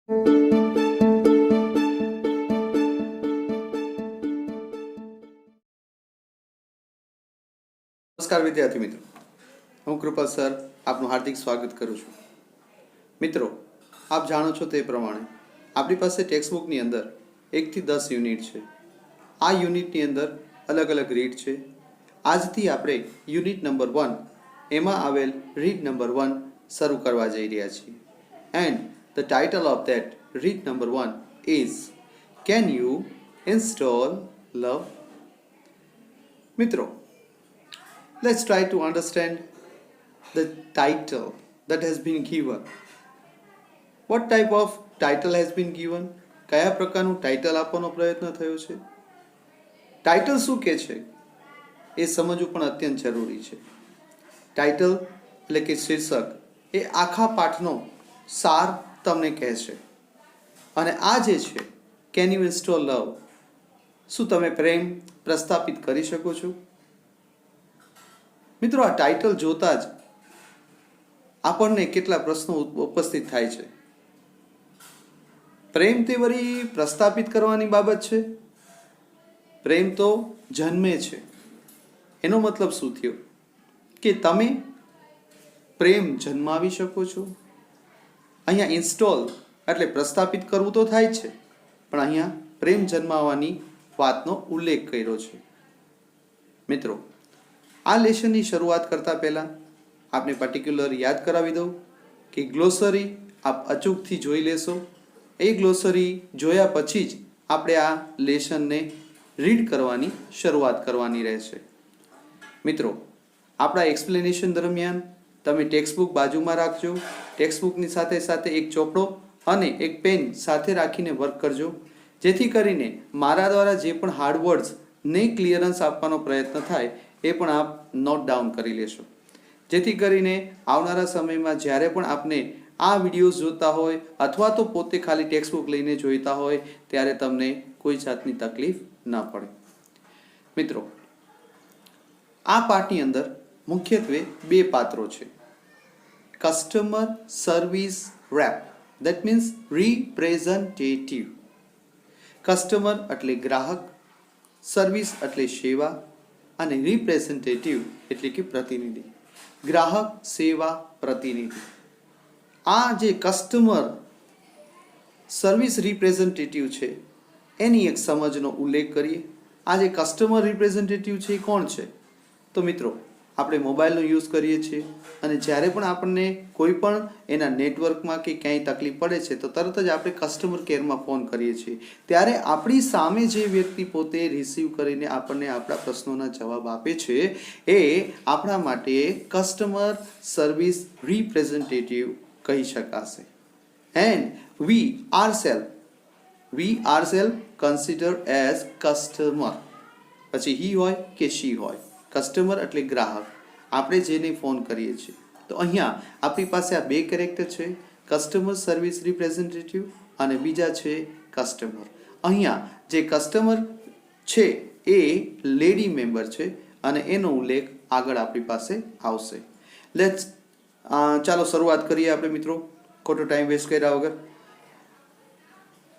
નમસ્કાર વિદ્યાર્થી મિત્રો, હું કૃપાલ સર આપનું હાર્દિક સ્વાગત કરું છું. મિત્રો, આપ જાણો છો તે પ્રમાણે આપણી પાસે ટેક્સ્ટ બુકની અંદર 1 થી 10 યુનિટ છે. આ યુનિટની અંદર અલગ અલગ રીડ છે. આજથી આપણે યુનિટ નંબર 1 એમાં આવેલ રીડ નંબર 1 શરૂ કરવા જઈ રહ્યા છીએ. And the title of that read number 1 is can you install love? મિત્રો, let's try to understand the title that has been given. What type of title has been given? કયા પ્રકારનું title આપવાનો પ્રયત્ન થયો છે? ટાઇટલ શું કહે છે એ સમજવું પણ અત્યંત જરૂરી છે. ટાઇટલ એટલે કે શીર્ષક એ આખા પાઠનો સાર તમને કહે છે. અને આ જે છે કેન યુ ઇન્સ્ટોલ લવ, શું તમે પ્રેમ પ્રસ્થાપિત કરી શકો છો? મિત્રો, આ ટાઇટલ જોતા જ આપણને કેટલા પ્રશ્નો ઉપસ્થિત થાય છે. પ્રેમ તે વળી પ્રસ્થાપિત કરવાની બાબત છે? પ્રેમ તો જન્મે છે. એનો મતલબ શું થયો કે તમે પ્રેમ જન્માવી શકો છો? અહીંયા ઇન્સ્ટોલ એટલે પ્રસ્થાપિત કરવું તો થાય છે, પણ અહીંયા પ્રેમ જન્માવવાની વાતનો ઉલ્લેખ કર્યો છે. મિત્રો, આ લેસનની શરૂઆત કરતાં પહેલાં આપને પર્ટિક્યુલર યાદ કરાવી દઉં કે ગ્લોસરી આપ અચૂકથી જોઈ લેશો. એ ગ્લોસરી જોયા પછી જ આપણે આ લેસનને રીડ કરવાની શરૂઆત કરવાની રહેશે. મિત્રો, આપણા એક્સપ્લેનેશન દરમિયાન તમે ટેક્સ્ટ બુક બાજુમાં રાખજો. ટેક્સ્ટ બુકની સાથે સાથે એક ચોપડો અને એક પેન સાથે રાખીને વર્ક કરજો, જેથી કરીને મારા દ્વારા જે પણ હાર્ડ વર્ડ્સને ક્લિયરન્સ આપવાનો પ્રયત્ન થાય એ પણ આપ નોટ ડાઉન કરી લેશો, જેથી કરીને આવનારા સમયમાં જ્યારે પણ આપને આ વિડીયોઝ જોતા હોય અથવા તો પોતે ખાલી ટેક્સ્ટ બુક લઈને જોઈતા હોય ત્યારે તમને કોઈ જાતની તકલીફ ન પડે. મિત્રો, આ પાઠની અંદર મુખ્યત્વે 2 પાત્રો છે. Customer service rep, that means representative. Customer એટલે ગ્રાહક, સર્વિસ એટલે સેવા, અને રિપ્રેઝન્ટેટિવ એટલે કે પ્રતિનિધિ. ગ્રાહક સેવા પ્રતિનિધિ. આ જે કસ્ટમર સર્વિસ રિપ્રેઝન્ટેટિવ છે એની એક સમજનો ઉલ્લેખ કરીએ. આ જે કસ્ટમર રિપ્રેઝન્ટેટિવ છે એ કોણ છે? તો મિત્રો, આપણે મોબાઈલનો યુઝ કરીએ છીએ અને જ્યારે પણ આપણને કોઈ પણ એના નેટવર્કમાં કે ક્યાંય તકલીફ પડે છે તો તરત જ આપણે કસ્ટમર કેરમાં ફોન કરીએ છીએ. ત્યારે આપણી સામે જે વ્યક્તિ પોતે રિસીવ કરીને આપણને આપણા પ્રશ્નોના જવાબ આપે છે એ આપણા માટે કસ્ટમર સર્વિસ રિપ્રેઝન્ટેટિવ કહી શકાશે. And we ourselves consider as customer. પછી હી હોય કે શી હોય, કસ્ટમર એટલે ગ્રાહક, આપણે જેને ફોન કરીએ છીએ. તો અહીંયા આપણી પાસે આ 2 કેરેક્ટર છે, કસ્ટમર સર્વિસ રિપ્રેઝન્ટેટિવ અને બીજા છે કસ્ટમર. અહીંયા જે કસ્ટમર છે એ લેડી મેમ્બર છે અને એનો ઉલ્લેખ આગળ આપણી પાસે આવશે. ચાલો શરૂઆત કરીએ આપણે મિત્રો, ખોટો ટાઈમ વેસ્ટ કર્યા વગર.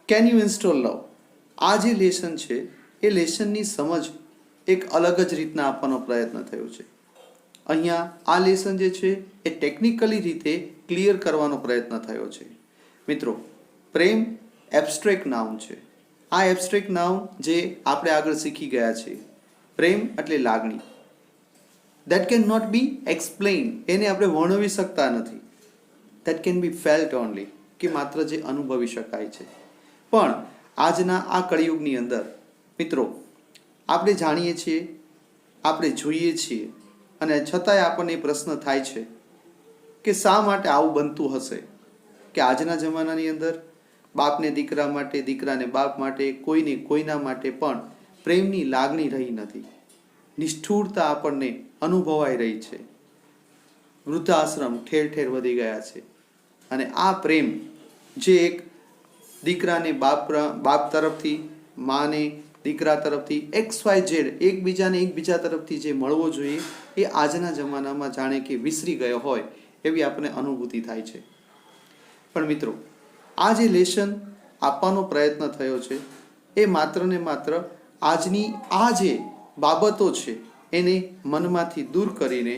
કેન યુ ઇન્સ્ટોલ લવ, આ જે લેસન છે એ લેસનની સમજ એક અલગ જ રીતના આપવાનો પ્રયત્ન થયો છે. અહીંયા આ લેસન જે છે એ ટેકનિકલી રીતે ક્લિયર કરવાનો પ્રયત્ન થયો છે. મિત્રો, પ્રેમ એબ્સ્ટ્રેક્ટ નાઉન છે. આ એબ્સ્ટ્રેક્ટ નાઉન જે આપણે આગળ શીખી ગયા છીએ, પ્રેમ એટલે લાગણી. That can not be explain, એને આપણે વર્ણવી શકતા નથી. That can be felt only, કે માત્ર જે અનુભવી શકાય છે. પણ આજના આ કળિયુગની અંદર મિત્રો, આપણે જાણીએ છીએ, આપણે જોઈએ છીએ, અને છતાંય આપણને પ્રશ્ન થાય છે કે શા માટે આવું બનતું હશે કે આજના જમાનાની અંદર બાપને દીકરા માટે, દીકરાને બાપ માટે, કોઈને કોઈના માટે પણ પ્રેમની લાગણી રહી નથી. નિષ્ઠુરતા આપણને અનુભવાઈ રહી છે. વૃદ્ધાશ્રમ ઠેર ઠેર વધી ગયા છે. અને આ પ્રેમ જે એક દીકરાને બાપ તરફથી, માને દીકરા તરફથી, XYZ એકબીજા તરફથી જે મળવો જોઈએ એ આજના જમાનામાં જાણે કે વિસરી ગયો હોય એવી આપણને અનુભૂતિ થાય છે. પણ મિત્રો, આ જે લેસન આપવાનો પ્રયત્ન થયો છે એ માત્ર ને માત્ર આજની આ જે બાબતો છે એને મનમાંથી દૂર કરીને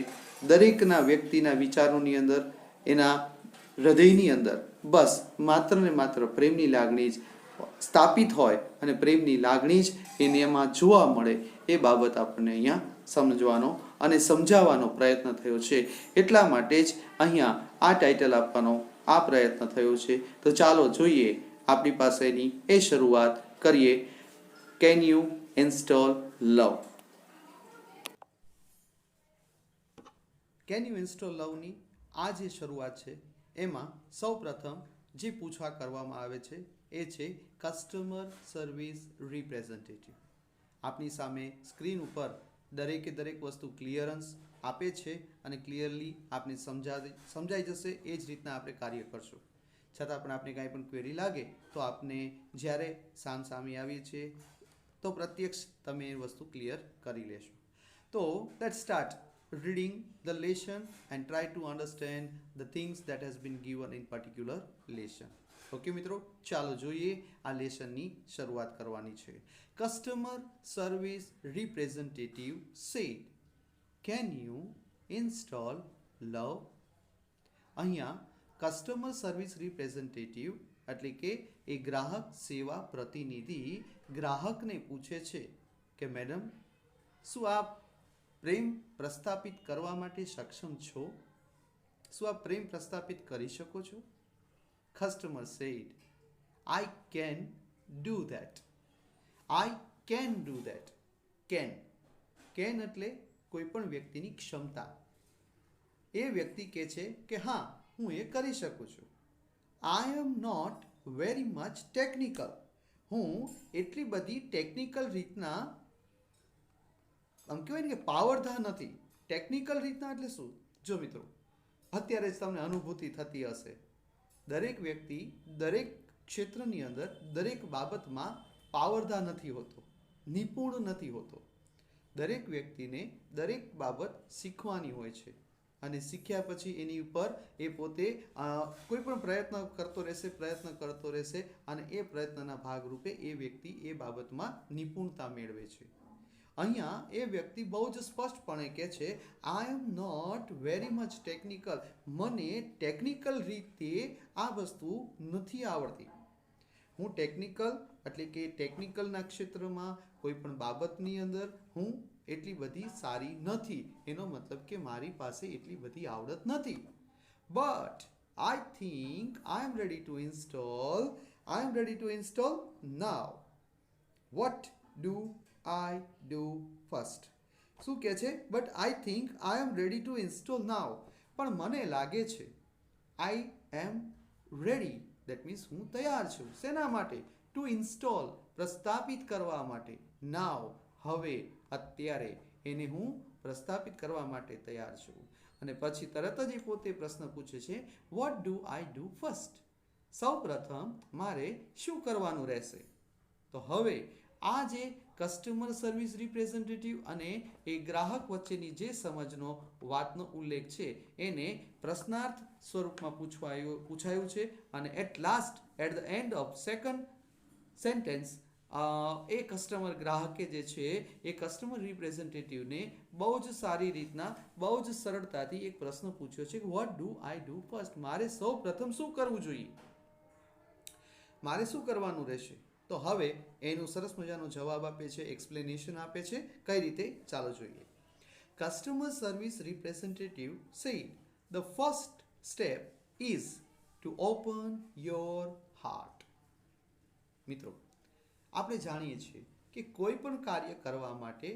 દરેકના વ્યક્તિના વિચારોની અંદર, એના હૃદયની અંદર બસ માત્ર ને માત્ર પ્રેમની લાગણી જ સ્થાપિત હોય અને પ્રેમની લાગણી જ એને એમાં જોવા મળે, એ બાબત આપણને અહીંયા સમજવાનો અને સમજાવવાનો પ્રયત્ન થયો છે. એટલા માટે જ અહીંયા આ ટાઇટલ આપવાનો આ પ્રયત્ન થયો છે. તો ચાલો જોઈએ આપણી પાસેની એ શરૂઆત કરીએ. Can you install love? Can you install લવની આ જે શરૂઆત છે એમાં સૌ પ્રથમ જે પૂછવા કરવામાં આવે છે એ છે કસ્ટમર સર્વિસ રિપ્રેઝેન્ટેટિવ. આપની સામે સ્ક્રીન ઉપર દરેકે દરેક વસ્તુ ક્લિયરન્સ આપે છે અને ક્લિયરલી આપને સમજાઈ જશે. એ જ રીતના આપણે કાર્ય કરશું. છતાં પણ આપણે કાંઈ પણ ક્વેરી લાગે તો આપને જ્યારે સામસામે આવીએ છીએ તો પ્રત્યક્ષ તમે એ વસ્તુ ક્લિયર કરી લેશો. તો let's start reading the lesson and try to understand the things that has been given in particular lesson. Okay મિત્રો, ચાલો જોઈએ આ લેસનની શરૂઆત કરવાની છે. Customer service representative said, can you install love? અહીંયા કસ્ટમર સર્વિસ રિપ્રેઝેન્ટેટિવ એટલે કે એ ગ્રાહક સેવા પ્રતિનિધિ ગ્રાહકને પૂછે છે કે મેડમ, શું આપ પ્રેમ પ્રસ્થાપિત કરવા માટે સક્ષમ છો? શું આપ પ્રેમ પ્રસ્થાપિત કરી શકો છો? Customer said, I can do that. I can do that. Can એટલે કોઈ પણ વ્યક્તિની ક્ષમતા. એ વ્યક્તિ કહે છે કે હા, હું એ કરી શકું છું. I am not very much technical. હું એટલી બધી ટેકનિકલ રીતના આમ કહેવાય ને કે પાવરધા નથી. ટેકનિકલ રીતના એટલે શું? જો મિત્રો, અત્યારે જ તમને અનુભૂતિ થતી હશે, દરેક વ્યક્તિ દરેક ક્ષેત્રની અંદર દરેક બાબતમાં પાવરધા નથી હોતો, નિપુણ નથી હોતો. દરેક વ્યક્તિને દરેક બાબત શીખવાની હોય છે અને શીખ્યા પછી એની ઉપર એ પોતે કોઈ પણ પ્રયત્ન કરતો રહેશે અને એ પ્રયત્નના ભાગરૂપે એ વ્યક્તિ એ બાબતમાં નિપુણતા મેળવે છે. અહીંયા એ વ્યક્તિ બહુ જ સ્પષ્ટપણે કહે છે, I am not very much technical. મને ટેકનિકલ રીતે આ વસ્તુ નથી આવડતી. હું ટેકનિકલ એટલે કે ટેકનિકલના ક્ષેત્રમાં કોઈ પણ બાબતની અંદર હું એટલી બધી સારી નથી. એનો મતલબ કે મારી પાસે એટલી બધી આવડત નથી. But I think I am ready to install. I am ready to install now. What do I do first? શું કહે છે? But I think I am ready to install now. પણ મને લાગે છે. I am ready that means હું તૈયાર છું. શેના માટે? ટુ ઇન્સ્ટોલ, પ્રસ્થાપિત કરવા માટે. નાવ, હવે, અત્યારે એને હું પ્રસ્થાપિત કરવા માટે તૈયાર છું. અને પછી તરત જ એ પોતે પ્રશ્ન પૂછે છે, what do I do first? સૌ પ્રથમ મારે શું કરવાનું રહેશે? તો હવે આ જે કસ્ટમર સર્વિસ રિપ્રેઝેન્ટેટિવ અને એ ગ્રાહક વચ્ચેની જે સમજનો વાતનો ઉલ્લેખ છે એને પ્રશ્નાર્થ સ્વરૂપમાં પૂછાયું છે. અને at the end of second sentence એ કસ્ટમર ગ્રાહકે જે છે એ કસ્ટમર રિપ્રેઝેન્ટેટિવને બહુ જ સારી રીતના, બહુ જ સરળતાથી એક પ્રશ્ન પૂછ્યો છે કે what do I do first? મારે સૌ પ્રથમ શું કરવું જોઈએ? મારે શું કરવાનું રહેશે? તો હવે એનું સરસ મજાનો જવાબ આપે છે, એક્સપ્લેનેશન આપે છે. કઈ રીતે? ચાલો જોઈએ. Customer service representative said, the first step is to open your heart. મિત્રો, આપણે જાણીએ છીએ કે કોઈ પણ કાર્ય કરવા માટે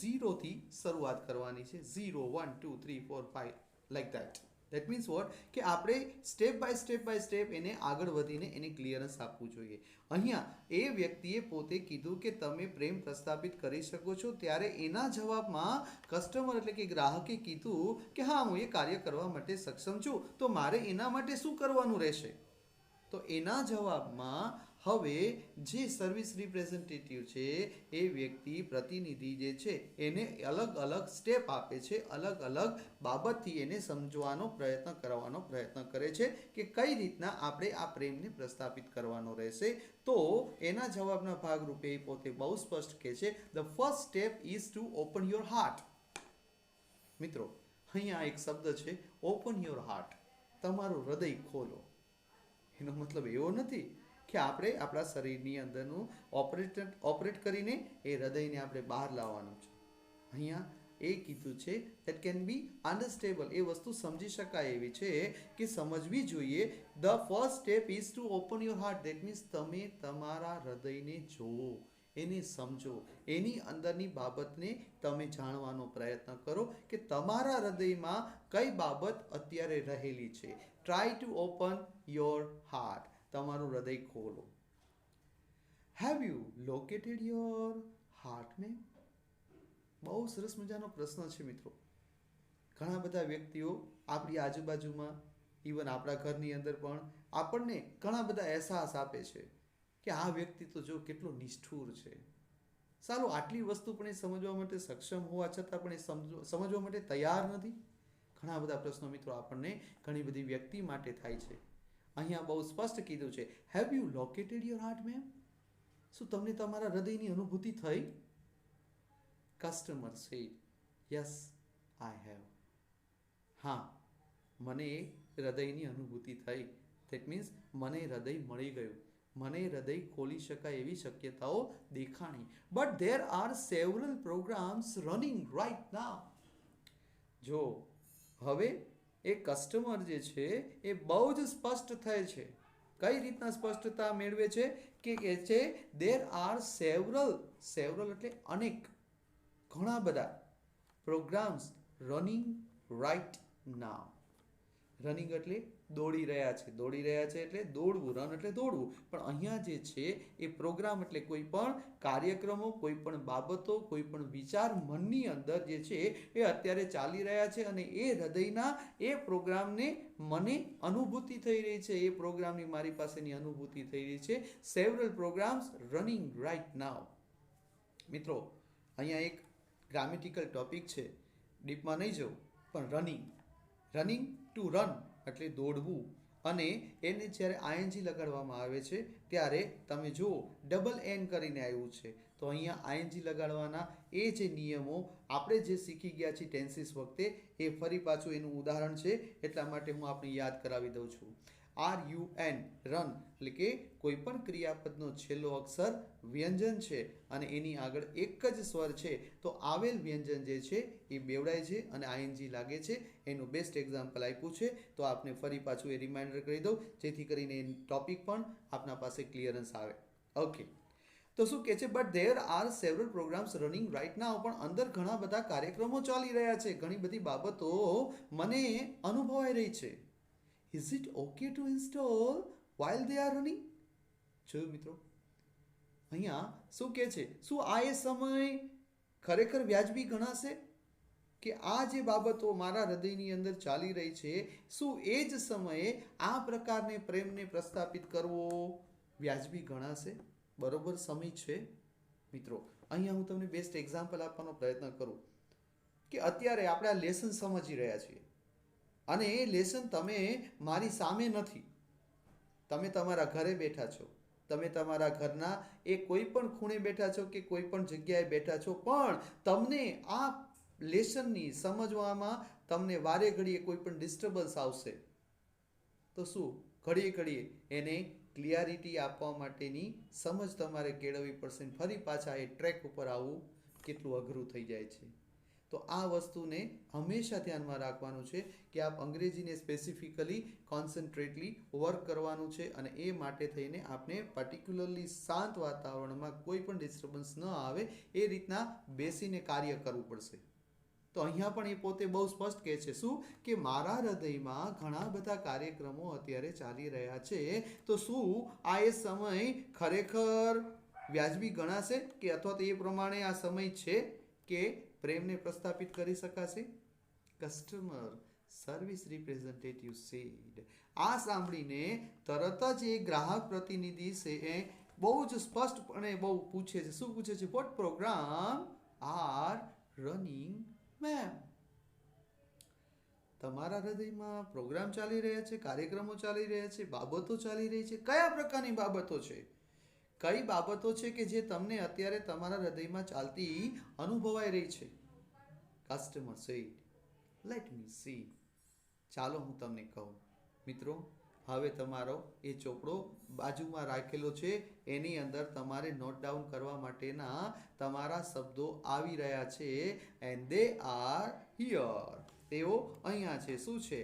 0 થી શરૂઆત કરવાની છે. 0, 1, 2, 3, 4, 5 like that. That means what કે આપણે સ્ટેપ બાય સ્ટેપ એને આગળ વધીને એને ક્લિયરન્સ આપવું જોઈએ. અહીંયા એ વ્યક્તિએ પોતે કીધું કે તમે પ્રેમ પ્રસ્થાપિત કરી શકો છો, ત્યારે એના જવાબમાં કસ્ટમર એટલે કે ગ્રાહકે કીધું કે હા, હું એ કાર્ય કરવા માટે સક્ષમ છું. તો મારે એના માટે શું કરવાનું રહેશે? તો એના જવાબમાં હવે જે સર્વિસ રિપ્રેઝેન્ટેટિવ છે એ વ્યક્તિ પ્રતિનિધિ જે છે એને અલગ અલગ સ્ટેપ આપે છે, અલગ અલગ બાબતથી એને સમજવાનો પ્રયત્ન કરવાનો પ્રયત્ન કરે છે કે કઈ રીતના આપણે આ પ્રેમને પ્રસ્થાપિત કરવાનો રહેશે. તો એના જવાબના ભાગરૂપે એ પોતે બહુ સ્પષ્ટ કહે છે, the first step is to open your heart. મિત્રો, અહીંયા એક શબ્દ છે ઓપન યોર હાર્ટ, તમારું હૃદય ખોલો. એનો મતલબ એવો નથી કે આપણે આપણા શરીરની અંદરનું ઓપરેટ કરીને એ હૃદયને આપણે બહાર લાવવાનું છે. અહીંયા એ કીધું છે દેટ કેન બી અન્ડરસ્ટેબલ, એ વસ્તુ સમજી શકાય એવી છે કે સમજવી જોઈએ. The first step is to open your heart. That means તમે તમારા હૃદયને જોવો, એને સમજો, એની અંદરની બાબતને તમે જાણવાનો પ્રયત્ન કરો કે તમારા હૃદયમાં કઈ બાબત અત્યારે રહેલી છે. Try to open your heart, તમારું હૃદય ખોલો. Have you located your heart map? બહુ સરસ મજાનો પ્રશ્ન છે મિત્રો. ઘણા બધા વ્યક્તિઓ આપણી આજુબાજુમાં, ઇવન આપણા ઘરની અંદર પણ આપણને ઘણા બધા અહેસાસ આપે છે કે આ વ્યક્તિ તો જો કેટલો નિષ્ઠુર છે. સારું, આટલી વસ્તુ પણ એ સમજવા માટે સક્ષમ હોવા છતાં પણ એ સમજવા માટે તૈયાર નથી. ઘણા બધા પ્રશ્નો મિત્રો આપણને ઘણી બધી વ્યક્તિ માટે થાય છે. અહીંયા બહુ સ્પષ્ટ કીધું છે, have you located your heart ma'am? શું તમને તમારા હૃદયની અનુભૂતિ થઈ? Customer said, yes I have. હા, મને હૃદયની અનુભૂતિ થઈ. ધેટ મીન્સ મને હૃદય મળી ગયું, મને હૃદય ખોલી શકાય એવી શક્યતાઓ દેખાણી. But there are several programs running right now. જો હવે એ કસ્ટમર જે છે એ બહુ જ સ્પષ્ટ થાય છે. કઈ રીતના સ્પષ્ટતા મેળવે છે કે કહે છે દેર આર સેવરલ એટલે અનેક, ઘણા બધા programs running right now. Running એટલે દોડી રહ્યા છે, દોડી રહ્યા છે એટલે દોડવું, રન એટલે દોડવું. પણ અહીંયા જે છે એ પ્રોગ્રામ એટલે કોઈ પણ કાર્યક્રમો, કોઈ પણ બાબતો, કોઈ પણ વિચાર મનની અંદર જે છે એ અત્યારે ચાલી રહ્યા છે અને એ હૃદયના એ પ્રોગ્રામને મને અનુભૂતિ થઈ રહી છે, એ પ્રોગ્રામની મારી પાસેની અનુભૂતિ થઈ રહી છે. Several programs running right now. મિત્રો, અહીંયા એક ગ્રામેટિકલ ટોપિક છે, ડીપમાં નહીં જવું, પણ રનિંગ ટુ રન એટલે દોડવું, અને એને જ્યારે આઈએનજી લગાડવામાં આવે છે ત્યારે તમે જુઓ ડબલ એન કરીને આવ્યું છે. તો અહીંયા આઈએનજી લગાડવાના એ જે નિયમો આપણે જે શીખી ગયા છીએ ટેન્સીસ વખતે, એ ફરી પાછું એનું ઉદાહરણ છે, એટલા માટે હું આપણે યાદ કરાવી દઉં છું. RUN રન એટલે કે કોઈ પણ ક્રિયાપદનો છેલ્લો અક્ષર વ્યંજન છે અને એની આગળ એક જ સ્વર છે, તો આવેલ વ્યંજન જે છે એ બેવડાય છે અને આઈએનજી લાગે છે. એનું બેસ્ટ એક્ઝામ્પલ આપ્યું છે, તો આપને ફરી પાછું એ રિમાઇન્ડર કરી દઉં જેથી કરીને એ ટોપિક પણ આપના પાસે ક્લિયરન્સ આવે. ઓકે, તો શું કહે છે, but there are several programs running right now. પણ અંદર ઘણા બધા કાર્યક્રમો ચાલી રહ્યા છે, ઘણી બધી બાબતો મને અનુભવાઈ રહી છે. Is it okay to install while they are running? જોયું મિત્રો, અહીંયા શું કહે છે, શું આ એ સમય ખરેખર વ્યાજબી ગણાશે કે આ જે બાબતો મારા હૃદયની અંદર ચાલી રહી છે, શું એ જ સમયે આ પ્રકારને પ્રેમને પ્રસ્થાપિત કરવો વ્યાજબી ગણાશે? બરોબર સમય છે? મિત્રો, અહીંયા હું તમને બેસ્ટ એક્ઝામ્પલ આપવાનો પ્રયત્ન કરું કે અત્યારે આપણે આ લેસન સમજી રહ્યા છીએ અને એ લેસન તમે મારી સામે નથી, તમે તમારા ઘરે બેઠા છો, તમે તમારા ઘરના એ કોઈ પણ ખૂણે બેઠા છો કે કોઈ પણ જગ્યાએ બેઠા છો, પણ તમને આ લેસનની સમજવામાં તમને વારે ઘડીએ કોઈ પણ ડિસ્ટર્બન્સ આવશે, તો શું ઘડીએ ઘડીએ એને ક્લિયરિટી આપવા માટેની સમજ તમારે કેળવવી પડશે. ફરી પાછા એ ટ્રેક ઉપર આવવું કેટલું અઘરું થઈ જાય છે. તો આ વસ્તુને હંમેશા ધ્યાનમાં રાખવાનું છે કે આપ અંગ્રેજીને સ્પેસિફિકલી કોન્સન્ટ્રેટલી વર્ક કરવાનું છે અને એ માટે થઈને આપણે પર્ટિક્યુલરલી શાંત વાતાવરણમાં કોઈ પણ ડિસ્ટર્બન્સ ન આવે એ રીતના બેસીને કાર્ય કરવું પડશે. તો અહીંયા પણ એ પોતે બહુ સ્પષ્ટ કહે છે શું કે મારા હૃદયમાં ઘણા બધા કાર્યક્રમો અત્યારે ચાલી રહ્યા છે, તો શું આ એ સમય ખરેખર વ્યાજબી ગણાશે કે અથવા તો એ પ્રમાણે આ સમય છે કે પ્રેમને પ્રસ્થાપિત કરી શકાશે? Customer service representative said. આ સાંભળીને તરત જ એ ગ્રાહક પ્રતિનિધિ છે બહુ જ સ્પષ્ટપણે બહુ પૂછે છે. શું પૂછે છે? What program are running ma'am? તમારા હૃદયમાં પ્રોગ્રામ ચાલી રહ્યા છે, કાર્યક્રમો ચાલી રહ્યા છે, બાબતો ચાલી રહી છે. કયા પ્રકારની બાબતો છે? કઈ બાબતો છે કે જે તમને અત્યારે તમારા હૃદયમાં ચાલતી અનુભવાઈ રહી છે? Customer said, let me see. ચાલો હું તમને કહું. મિત્રો, હવે તમારો એ ચોપડો બાજુમાં રાખેલો છે, એની અંદર તમારે નોટ ડાઉન કરવા માટેના તમારા શબ્દો આવી રહ્યા છે. And they are here. તેઓ અહીંયા છે. શું છે?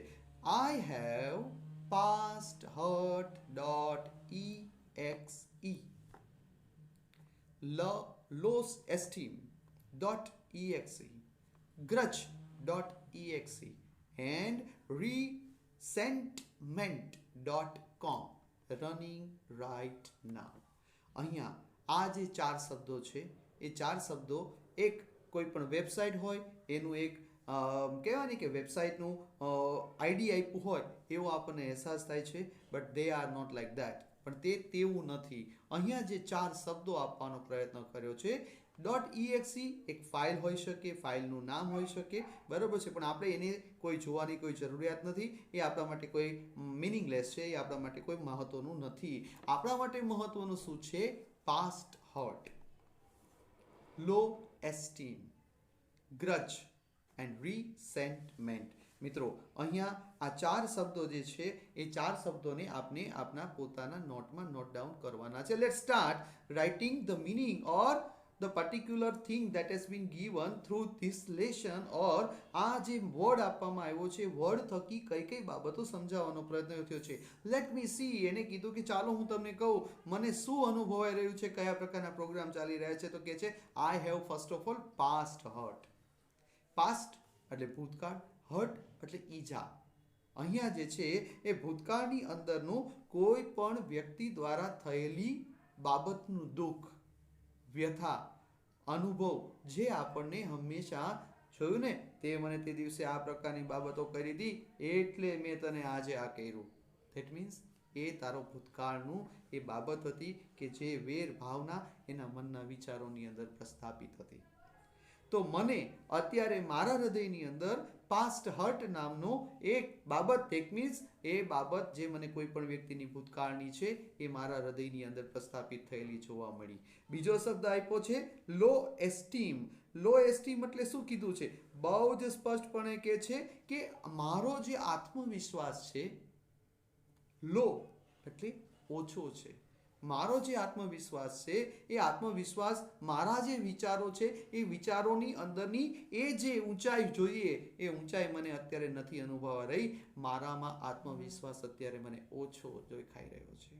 I have past hurt .exe, low esteem .exe, grudge.exe and resentment.com running right now. અહીંયા આ જે ચાર શબ્દો છે એ ચાર શબ્દો એક કોઈ પણ વેબસાઇટ હોય એનું એક કહેવાય ને કે વેબસાઇટનું આઈડી આપ્યું હોય એવો આપણને અહેસાસ થાય છે. But they are not like that. પણ તે તેવું નથી. અહીંયા જે ચાર શબ્દો આપવાનો પ્રયત્ન કર્યો છે, .exe એક ફાઇલ હોઈ શકે, ફાઇલનું નામ હોઈ શકે, બરાબર છે. પણ આપણે એને કોઈ જોવાની કોઈ જરૂરિયાત નથી. એ આપણા માટે કોઈ મિનિંગલેસ છે, એ આપણા માટે કોઈ મહત્વનું નથી. આપણા માટે મહત્વનું શું છે? Past hurt, low esteem, grudge and resentment. મિત્રો, અહીંયા આ ચાર શબ્દો જે છે એ ચાર શબ્દોને આપણે આપણા પોતાના નોટમાં નોટ ડાઉન કરવાના છે. Let's start writing the meaning or the particular thing that has been given through this lesson. or આ જે વર્ડ આપવામાં આવ્યો છે, વર્ડ થકી કઈ કઈ બાબતો સમજાવવાનો પ્રયત્ન થયો છે. Late me C. એને કીધું કે ચાલો હું તમને કહું મને શું અનુભવાઈ રહ્યું છે, કયા પ્રકારના પ્રોગ્રામ ચાલી રહ્યા છે. તો કે છે I have first of all past hurt. Past એટલે ભૂતકાળ, હર્ટ એટલે ઈજા. અહીંયા જે છે એ ભૂતકાળની અંદરનું કોઈ પણ વ્યક્તિ દ્વારા થયેલી બાબતનું દુઃખ, વ્યથા, અનુભવ જે આપણને હંમેશા જોયું ને, તે મને તે દિવસે આ પ્રકારની બાબતો કરી હતી એટલે મેં તને આજે આ કર્યું. ધેટ મીન્સ એ તારો ભૂતકાળનું એ બાબત હતી કે જે વેર ભાવના એના મનના વિચારોની અંદર પ્રસ્થાપિત હતી. તો મને અત્યારે મારા હૃદયની અંદર પાસ્ટ હર્ટ નામનો એક બાબત, ધેટ મીન્સ એ બાબત જે મને કોઈ પણ વ્યક્તિની ભૂતકાળની છે એ મારા હૃદયની અંદર પ્રસ્થાપિત થયેલી જોવા મળી. બીજો શબ્દ આપ્યો છે લો એસ્ટીમ. લો એસ્ટીમ એટલે શું કીધું છે? બહુ જ સ્પષ્ટપણે કહે છે કે મારો જે આત્મવિશ્વાસ છે, લો એટલે ઓછો છે. મારો જે આત્મવિશ્વાસ છે એ આત્મવિશ્વાસ, મારા જે વિચારો છે એ વિચારોની અંદરની એ જે ઊંચાઈ જોઈએ એ ઊંચાઈ મને અત્યારે નથી અનુભવા રહી. મારામાં આત્મવિશ્વાસ અત્યારે મને ઓછો દેખાઈ રહ્યો છે.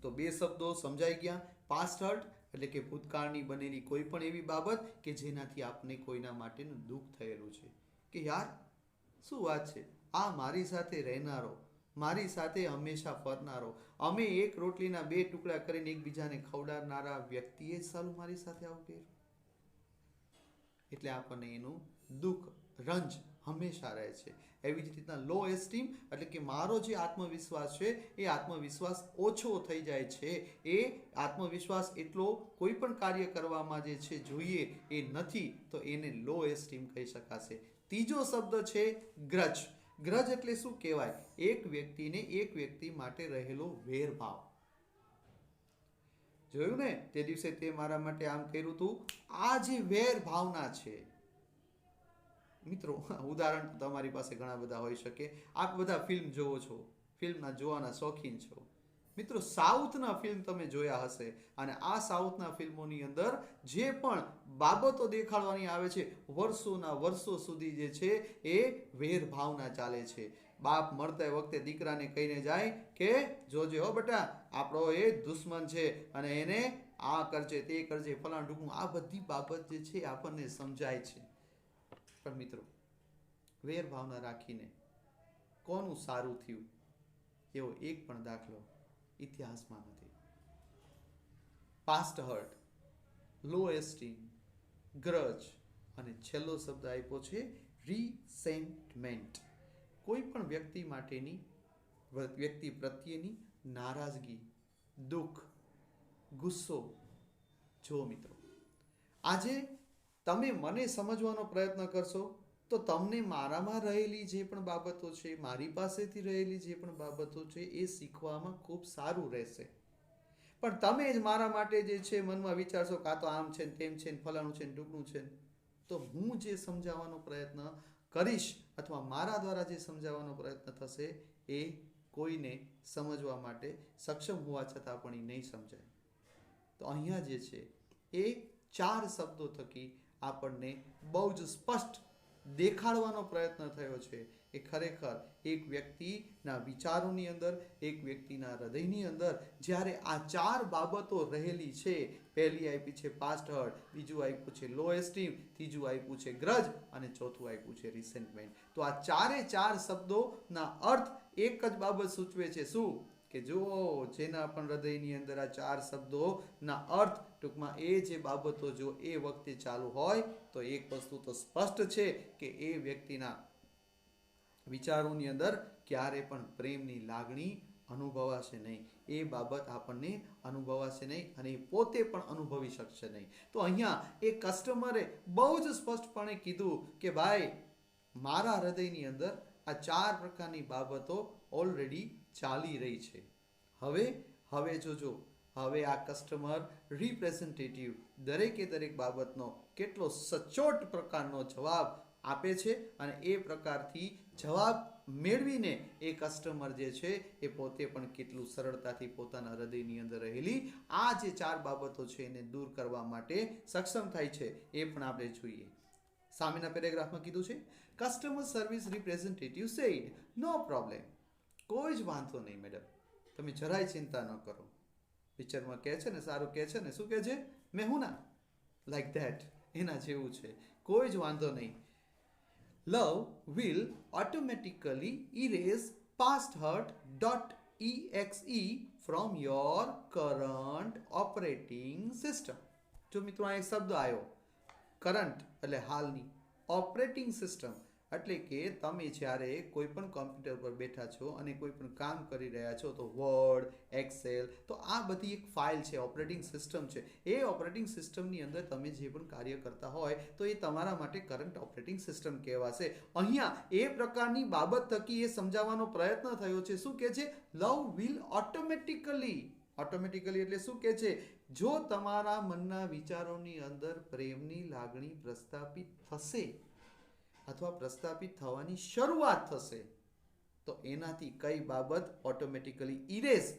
તો બે શબ્દો સમજાઈ ગયા. પાસ્ટ હર્ટ એટલે કે ભૂતકાળની બનેલી કોઈ પણ એવી બાબત કે જેનાથી આપને કોઈના માટેનું દુઃખ થયેલું છે કે યાર શું વાત છે, આ મારી સાથે રહેનારો, મારી સાથે હંમેશા ફરનારો, અમે એક રોટલીના બે ટુકડા કરીને એકબીજાને ખવડાવનારા વ્યક્તિએ સાલું મારી સાથે આવું કર્યું. એટલે આપણને એનું દુઃખ, રંજ હંમેશા રહે છે. એવી જ રીતના લો એસ્ટીમ એટલે કે મારો જે આત્મવિશ્વાસ છે એ આત્મવિશ્વાસ ઓછો થઈ જાય છે. એ આત્મવિશ્વાસ એટલો કોઈ પણ કાર્ય કરવામાં જે છે જોઈએ એ નથી, તો એને લો એસ્ટીમ કહી શકાશે. ત્રીજો શબ્દ છે ગ્રજ. ગ્રજ એટલે શું કહેવાય? એક વ્યક્તિને એક વ્યક્તિ માટે રહેલો વેરભાવ. જોયું ને, તે દિવસે તે મારા માટે આમ કર્યું હતું. આ જે વેર ભાવના છે મિત્રો, ઉદાહરણ તમારી પાસે ઘણા બધા હોઈ શકે. આપ બધા ફિલ્મ જોવો છો, ફિલ્મના જોવાના શોખીન છો મિત્રો. સાઉથના ફિલ્મ તમે જોયા હશે અને આ સાઉથના ફિલ્મોની અંદર જે પણ બાબતો દેખાડવાની આવે છે, વર્ષોના વર્ષો સુધી જે છે એ વેર ભાવના ચાલે છે. બાપ મળતા વખતે દીકરાને કહીને જાય કે જોજે હો બેટા, આપણો એ દુશ્મન છે અને એને આ કરજે, તે કરજે, ફલાણ ઢુકણું. આ બધી બાબત જે છે આપણને સમજાય છે. પણ મિત્રો, વેર ભાવના રાખીને કોનું સારું થયું એવો એક પણ દાખલો ઇતિહાસમાં નથી. પાસ્ટ હર્ટ, લો એસ્ટીમ, ગ્રજ અને છેલ્લો શબ્દ આપ્યો છે રિસેન્ટમેન્ટ, કોઈ પણ વ્યક્તિ માટેની, વ્યક્તિ પ્રત્યેની નારાજગી, દુઃખ, ગુસ્સો. જો મિત્રો, આજે તમે મને સમજવાનો પ્રયત્ન કરશો તો તમને મારામાં રહેલી જે પણ બાબતો છે, મારી પાસેથી રહેલી જે પણ બાબતો છે, એ શીખવામાં ખૂબ સારું રહેશે. પણ તમે જ મારા માટે જે છે મનમાં વિચારશો કાં તો આમ છે, તેમ છે, ફલાણું છે, ઢુકણું છે, તો હું જે સમજાવવાનો પ્રયત્ન કરીશ અથવા મારા દ્વારા જે સમજાવવાનો પ્રયત્ન થશે એ કોઈને સમજવા માટે સક્ષમ હોવા છતાં પણ એ નહીં સમજાય. તો અહીંયા જે છે એ 4 શબ્દો થકી આપણને બહુ જ સ્પષ્ટ દેખાડવાનો પ્રયત્ન થયો છે એ ખરેખર એક વ્યક્તિના વિચારોની અંદર, એક વ્યક્તિના હૃદયની અંદર જ્યારે આ 4 બાબતો રહેલી છે, પહેલી આપી છે પાસ્ટ હર્ટ, બીજું આપ્યું છે લો એસ્ટીમ, ત્રીજું આપ્યું છે ગ્રજ અને ચોથું આપ્યું છે રિસેન્ટમેન્ટ. તો આ 4 શબ્દોના અર્થ એક જ બાબત સૂચવે છે. શું? કે જો જેના પણ હૃદયની અંદર આ 4 શબ્દોના અર્થ, ટૂંકમાં એ જે બાબતો જો એ વખતે ચાલુ હોય તો એક વસ્તુ તો સ્પષ્ટ છે કે એ વ્યક્તિના વિચારોની અંદર ક્યારે પણ પ્રેમની લાગણી અનુભવાશે નહીં. એ બાબત આપણને અનુભવાશે નહીં અને એ પોતે પણ અનુભવી શકશે નહીં. તો અહીંયા એ કસ્ટમરે બહુ જ સ્પષ્ટપણે કીધું કે ભાઈ, મારા હૃદયની અંદર આ 4 પ્રકારની બાબતો ઓલરેડી ચાલી રહી છે. હવે જોજો, હવે આ કસ્ટમર રિપ્રેઝેન્ટેટિવ દરેક બાબતનો કેટલો સચોટ પ્રકારનો જવાબ આપે છે અને એ પ્રકારથી જવાબ મેળવીને એ કસ્ટમર જે છે એ પોતે પણ કેટલું સરળતાથી પોતાના હૃદયની અંદર રહેલી આ જે 4 બાબતો છે એને દૂર કરવા માટે સક્ષમ થાય છે. એ પણ આપણે જોઈએ. સામેના પેરેગ્રાફમાં કીધું છે, કસ્ટમર સર્વિસ રિપ્રેઝેન્ટેટિવ સેડ, નો પ્રોબ્લેમ. કોઈ જ વાંધો નહીં મેડમ, તમે જરાય ચિંતા ન કરો. પિક્ચરમાં કહે છે ને, સારું કહે છે ને, શું કહે છે? મેં હું ના, લાઈક ધેટ, એના જેવું છે. કોઈ જ વાંધો નહીં. Love will automatically erase past hurt.exe from your current operating system. જો મિત્રો આ એક શબ્દ આવ્યો, કરંટ એટલે હાલની, ઓપરેટિંગ સિસ્ટમ એટલે કે તમે જ્યારે કોઈ પણ કોમ્પ્યુટર પર બેઠા છો અને કોઈ પણ કામ કરી રહ્યા છો તો વર્ડ, એક્સેલ, તો આ બધી એક ફાઇલ છે, ઓપરેટિંગ સિસ્ટમ છે. એ ઓપરેટિંગ સિસ્ટમની અંદર તમે જે પણ કાર્ય કરતા હોય તો એ તમારા માટે કરંટ ઓપરેટિંગ સિસ્ટમ કહેવાશે. અહીંયા એ પ્રકારની બાબત થકી એ સમજાવવાનો પ્રયત્ન થયો છે. શું કહે છે? લવ વિલ ઓટોમેટિકલી એટલે શું કહે છે? જો તમારા મનના વિચારોની અંદર પ્રેમની લાગણી પ્રસ્થાપિત થશે અથવા પ્રસ્થાપિત થવાની શરૂઆત થશે તો એનાથી કઈ બાબત ઓટોમેટિકલી ઇરેઝ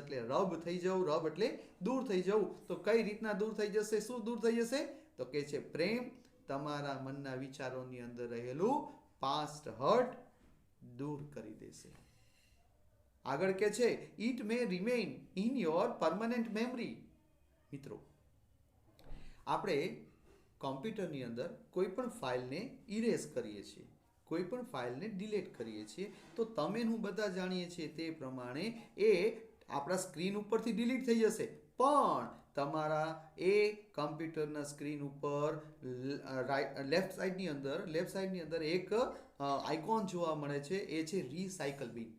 એટલે રબ થઈ જવું, રબ એટલે દૂર થઈ જવું. તો કઈ રીતના દૂર થઈ જશે? શું દૂર થઈ જશે? તો કે છે પ્રેમ તમારા મનના વિચારોની અંદર રહેલું પાસ્ટ હર્ટ દૂર કરી દેશે. આગળ કે છે it may remain in your permanent memory. મિત્રો, આપણે કોમ્પ્યુટરની અંદર કોઈ પણ ફાઇલને ઇરેઝ કરીએ છીએ, કોઈ પણ ફાઇલને ડિલીટ કરીએ છીએ, તો તમે હું બધા જાણીએ છીએ તે પ્રમાણે એ આપણા સ્ક્રીન ઉપરથી ડિલીટ થઈ જશે. પણ તમારા એ કમ્પ્યુટરના સ્ક્રીન ઉપર લેફ્ટ સાઈડની અંદર એક આઇકોન જોવા મળે છે. એ છે રીસાયકલ બિન.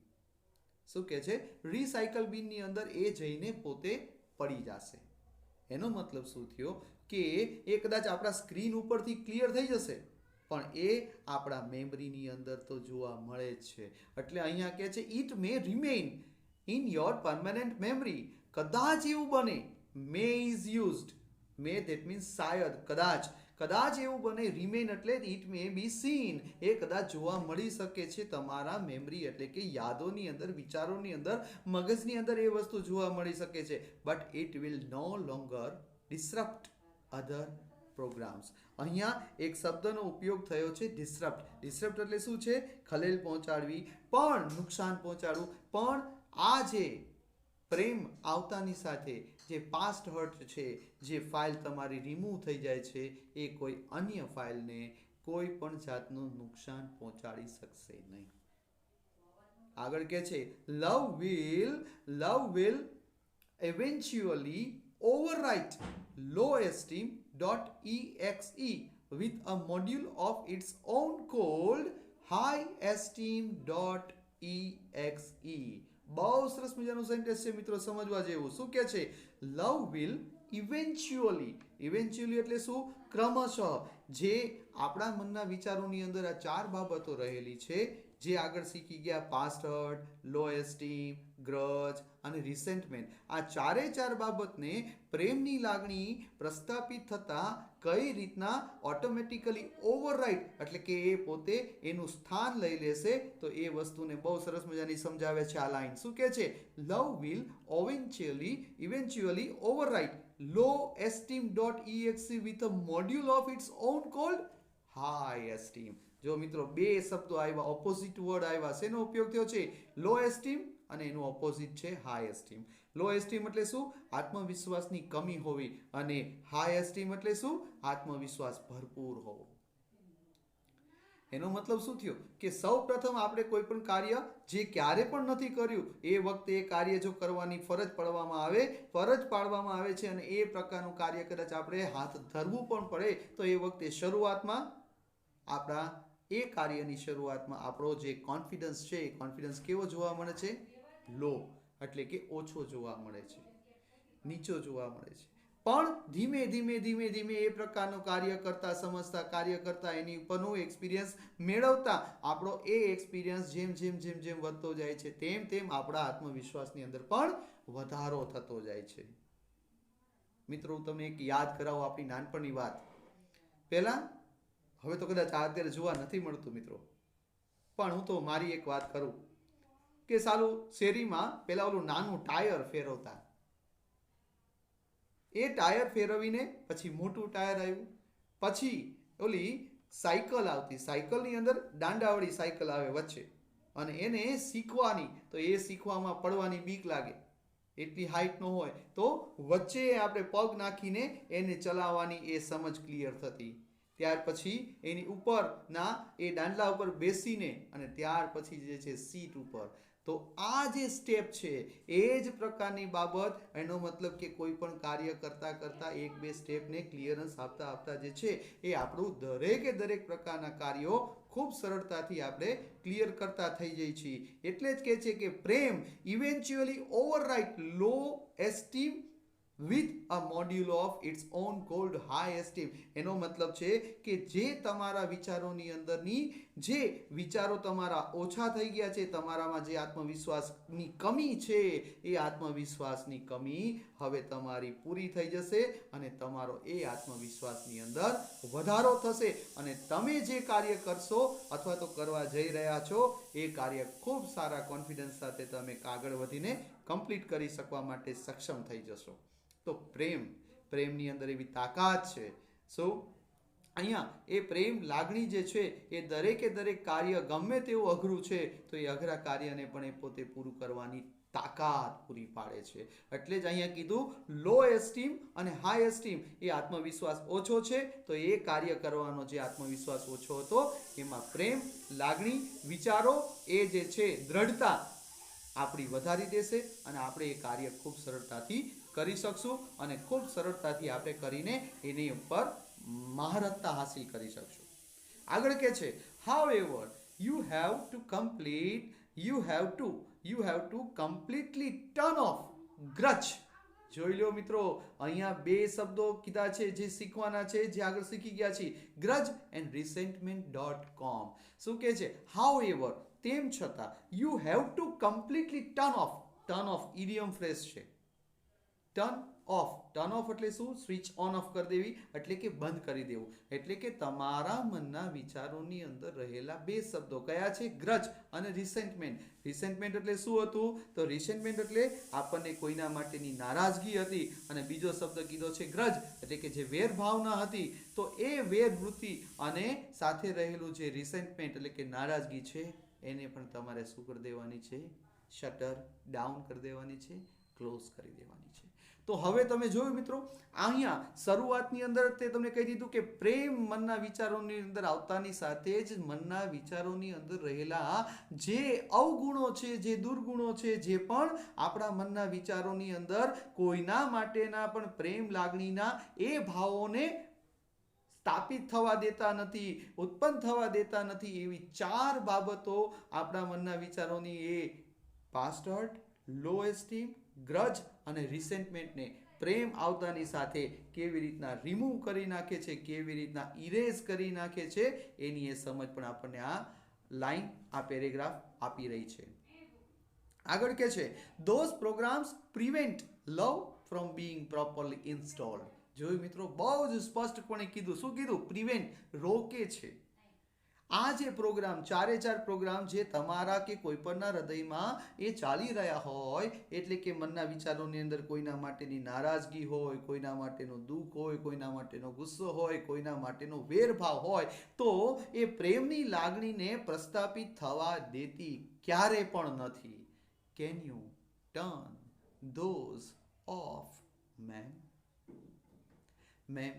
શું કહે છે? રીસાયકલ બિનની અંદર એ જઈને પોતે પડી જશે. એનો મતલબ શું થયો કે એ કદાચ આપણા સ્ક્રીન ઉપરથી ક્લિયર થઈ જશે પણ એ આપણા મેમરીની અંદર તો જોવા મળે જ છે. એટલે અહીંયા કહે છે it may remain in your permanent memory. કદાચ એવું બને, may is used, may that means શાયદ, કદાચ એવું બને, રિમેઇન એટલે ઇટ મે બી સીન, એ કદાચ જોવા મળી શકે છે તમારા મેમરી એટલે કે યાદોની અંદર, વિચારોની અંદર, મગજની અંદર એ વસ્તુ જોવા મળી શકે છે. But it will no longer disrupt other programs. અહીંયા એક શબ્દનો ઉપયોગ થયો છે ડિસરપ્ટ. ડિસરપ્ટ એટલે શું છે? ખલેલ પહોંચાડવી, પણ નુકસાન પહોંચાડવું. પણ આ જે પ્રેમ આવતાની સાથે જે પાસ્ટ હર્ટ છે, જે ફાઇલ તમારી રિમૂવ થઈ જાય છે, એ કોઈ અન્ય ફાઇલને કોઈ પણ જાતનું નુકસાન પહોંચાડી શકશે નહીં. આગળ કે છે લવ will eventually overwrite lowesteem.exe with a module of its own called highesteem.exe. બહુ સરસ મજાનું સેન્ટેન્સ છે મિત્રો, સમજવા જેવું. શું કે છે? લવ વિલ ઇવેન્ચ્યુઅલી એટલે શું? ક્રમશઃ. જે આપણા મનના વિચારોની અંદર આ ચાર બાબતો રહેલી છે, જે આગળ શીખી ગયા, પાસ્ટ હર્ટ, લો એસ્ટીમ, ગ્રજ અને રિસેન્ટમેન્ટ, આ ચારે ચાર બાબતને પ્રેમની લાગણી પ્રસ્થાપિત થતા કઈ રીતના ઓટોમેટિકલી ઓવરરાઇડ એટલે કે એ પોતે એનું સ્થાન લઈ લેશે, તો એ વસ્તુને બહુ સરસ મજાની સમજાવે છે આ લાઈન. શું કે છે? લવ will eventually override low esteem.exe with a module of its own called high esteem. જો મિત્રો બે શબ્દો આવ્યા, ઓપોઝિટ વર્ડ આવ્યા, શેનો ઉપયોગ થયો છે? લો એસ્ટીમ અને એનું ઓપોઝિટ છે હાઈ એસ્ટીમ. લો એસ્ટીમ એટલે શું? આત્મવિશ્વાસની કમી હોવી, અને હાઈ એસ્ટીમ એટલે શું? આત્મવિશ્વાસ ભરપૂર હોવો. એનો મતલબ શું થયો? કે સૌ પ્રથમ આપણે કોઈ પણ કાર્ય જે ક્યારે પણ નથી કર્યું, એ વખતે એ કાર્ય જો કરવાની ફરજ પાડવામાં આવે છે, અને એ પ્રકારનું કાર્ય કદાચ આપણે હાથ ધરવું પણ પડે, તો એ વખતે શરૂઆતમાં આપણા એ કાર્યની શરૂઆતમાં આપણો જે કોન્ફિડન્સ છે, એ કોન્ફિડન્સ કેવો જોવા મળે છે? લો, એટલે કે ઓછો જોવા મળે છે, નીચો જોવા મળે છે. પણ ધીમે ધીમે એ પ્રકારનું કાર્ય કરતા, સમજતા, કાર્ય કરતા, એની ઉપરનો એક્સપિરિયન્સ મેળવતા આપણો એ એક્સપિરિયન્સ જેમ વધતો જાય છે, તેમ આપણા આત્મવિશ્વાસની અંદર પણ વધારો થતો જાય છે. મિત્રો, હું તમને એક યાદ કરાવું આપણી નાનપણની વાત. પહેલા, હવે તો કદાચ આ અત્યારે જોવા નથી મળતું મિત્રો, પણ હું તો મારી એક વાત કરું કે સાલું શેરીમાં પેલા ઓલું નાનું ટાયર ફેરવતા. એ ટાયર ફેરવીને પછી મોટું ટાયર આવ્યું, પછી ઓલી સાયકલ આવતી, સાયકલની અંદર દાંડાવાળી સાયકલ આવે વચ્ચે, અને એને શીખવાની, તો એ શીખવામાં પડવાની બીક લાગે, એટલી હાઈટ ન હોય, તો વચ્ચે આપણે પગ નાખીને એને ચલાવવાની એ સમજ ક્લિયર થતી. ત્યાર પછી એની ઉપરના એ દાંડલા ઉપર બેસીને, અને ત્યાર પછી જે છે સીટ ઉપર. તો આ જે સ્ટેપ છે એ જ પ્રકારની બાબત. એનો મતલબ કે કોઈ પણ કાર્ય કરતા એક બે સ્ટેપને ક્લિયરન્સ આપતા જે છે, એ આપણું દરેક પ્રકારના કાર્યો ખૂબ સરળતાથી આપણે ક્લિયર કરતા થઈ જઈએ છીએ. એટલે જ કહે છે કે પ્રેમ eventually override low esteem with a module of its own called high esteem. એનો મતલબ છે કે જે તમારા વિચારોની અંદરની જે વિચારો તમારા ઓછા થઈ ગયા છે, તમારામાં જે આત્મવિશ્વાસની કમી છે, એ આત્મવિશ્વાસની કમી હવે તમારી પૂરી થઈ જશે, અને તમારો એ આત્મવિશ્વાસની અંદર વધારો થશે, અને તમે જે કાર્ય કરશો અથવા તો કરવા જઈ રહ્યા છો, એ કાર્ય ખૂબ સારા કોન્ફિડન્સ સાથે તમે આગળ વધીને કમ્પ્લીટ કરી શકવા માટે સક્ષમ થઈ જશો. તો પ્રેમની અંદર એવી તાકાત છે. અહીંયા એ પ્રેમ લાગણી જે છે, એ દરેક કાર્ય ગમે તેવું અઘરું છે, તો એ અઘરા કાર્યને પણ એ પોતે પૂરું કરવાની તાકાત પૂરી પાડે છે. એટલે જ અહીંયા કીધું લો એસ્ટીમ અને હાઈ એસ્ટીમ, એ આત્મવિશ્વાસ ઓછો છે, તો એ કાર્ય કરવાનો જે આત્મવિશ્વાસ ઓછો હતો, એમાં પ્રેમ લાગણી વિચારો એ જે છે દ્રઢતા આપણી વધારી દેશે, અને આપણે એ કાર્ય ખૂબ સરળતાથી કરી શકશું, અને ખૂબ સરળતાથી આપણે કરીને એની ઉપર મહારતતા હાસિલ કરી શકશું. આગળ કે છે however you have to completely turn off grudge. જોઈ લો મિત્રો, અહીંયા બે શબ્દો કીધા છે જે શીખવાના છે, જે આગળ શીખી ગયા છે, grudge and resentment.com. શું કહે છે? however, તેમ છતાં, you have to completely turn off idiom phrase છે. ટર્ન ઓફ એટલે શું? સ્વિચ ઓન ઓફ કરી દેવી, એટલે કે બંધ કરી દેવું. એટલે કે તમારા મનના વિચારોની અંદર રહેલા બે શબ્દો કયા છે? ગ્રજ અને રિસેન્ટમેન્ટ. રિસેન્ટમેન્ટ એટલે શું હતું? તો રિસેન્ટમેન્ટ એટલે આપણને કોઈના માટેની નારાજગી હતી, અને બીજો શબ્દ કીધો છે ગ્રજ, એટલે કે જે વેર ભાવના હતી. તો એ વેર વૃત્તિ અને સાથે રહેલું જે રિસેન્ટમેન્ટ એટલે કે નારાજગી છે, એને પણ તમારે શું કરી દેવાની છે? શટર ડાઉન કરી દેવાની છે, ક્લોઝ કરી દેવાની છે. તો હવે તમે જોયું મિત્રો, અહીંયા શરૂઆતની અંદર તે તમને કહી દીધું કે પ્રેમ મનના વિચારોની અંદર આવતાની સાથે જ મનના વિચારોની અંદર રહેલા જે અવગુણો છે, જે દુર્ગુણો છે, જે પણ આપણા મનના વિચારોની અંદર કોઈના માટેના પણ પ્રેમ લાગણીના એ ભાવોને સ્થાપિત થવા દેતા નથી, ઉત્પન્ન થવા દેતા નથી. એવી 4 બાબતો આપણા મનના વિચારોની એ પાસ્ટ હર્ટ, લો એસ્ટીમ, ગ્રજ અને રિસેન્ટમેન્ટને પ્રેમ આવતાની સાથે કેવી રીતના રિમૂવ કરી નાખે છે, કેવી રીતના ઇરેઝ કરી નાખે છે, એની એ સમજ પણ આપણને આ લાઈન, આ પેરેગ્રાફ આપી રહી છે. આગળ કે છે those programs prevent love from being properly installed. જોયું મિત્રો, બહુ જ સ્પષ્ટપણે કીધું. શું કીધું? પ્રિવેન્ટ, રોકે છે. આ જે પ્રોગ્રામ, 4 પ્રોગ્રામ જે તમારા કે કોઈ પણના હૃદયમાં એ ચાલી રહ્યા હોય, એટલે કે મનના વિચારોની અંદર કોઈના માટેની નારાજગી હોય, કોઈના માટેનું દુઃખ હોય, કોઈના માટેનો ગુસ્સો હોય, કોઈના માટેનો વેરભાવ હોય, તો એ પ્રેમની લાગણીને પ્રસ્થાપિત થવા દેતી ક્યારે પણ નથી. Can U turn those of ma'am? Ma'am,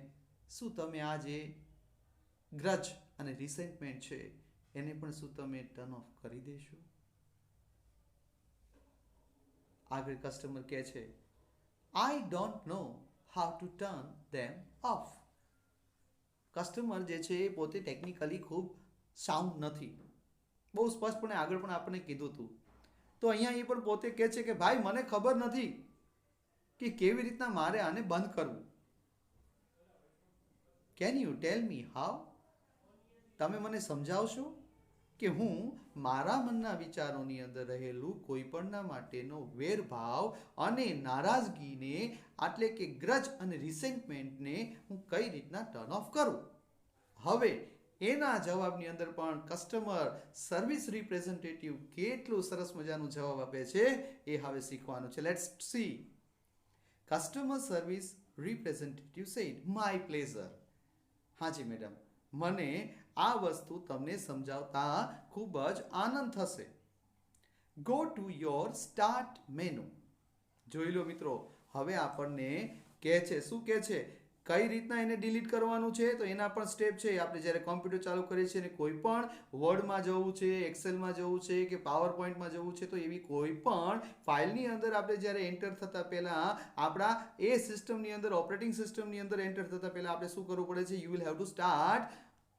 શું તમે આ જે ગ્રજ અને રિસેન્ટમેન્ટ છે એને પણ શું તમે ટર્ન ઓફ કરી દેશો? આગળ કસ્ટમર કહે છે I don't know how to turn them of. Customer જે છે એ પોતે ટેકનિકલી ખૂબ સાઉન્ડ નથી. બહુ સ્પષ્ટપણે આગળ પણ આપણે કીધું હતું. તો અહીંયા એ પણ પોતે કહે છે કે ભાઈ મને ખબર નથી કે કેવી રીતના મારે આને બંધ કરવું. Can you tell me how? તમે મને સમજાવશો કે હું મારા મનના વિચારોની અંદર રહેલું કોઈ પણના માટેનો વેરભાવ અને નારાજગીને, એટલે કે ગ્રજ અને રિસેન્ટમેન્ટને હું કઈ રીતના ટર્ન ઓફ કરું? હવે એના જવાબની અંદર પણ કસ્ટમર સર્વિસ રિપ્રેઝેન્ટેટિવ કેટલું સરસ મજાનું જવાબ આપે છે એ હવે શીખવાનું છે. Let's see. Customer service representative said my pleasure. હાજી મેડમ, મને આ વસ્તુ તમને સમજાવતા ખૂબ જ આનંદ થશે. Go to your start menu. જોઈ લો મિત્રો, હવે આપણને કહે છે, શું કહે છે, કઈ રીતના એને ડિલીટ કરવાનું છે, તો એના પણ સ્ટેપ છે. આપણે જ્યારે કોમ્પ્યુટર ચાલુ કરીએ છીએ અને કોઈ પણ વર્ડમાં જવું છે, એક્સેલમાં જવું છે કે પાવર પોઈન્ટમાં જવું છે, તો એવી કોઈ પણ ફાઇલની અંદર આપણે જ્યારે એન્ટર થતા પહેલા આપણા એ સિસ્ટમની અંદર, ઓપરેટિંગ સિસ્ટમની અંદર એન્ટર થતા પહેલા આપણે શું કરવું પડે છે? You will have to start.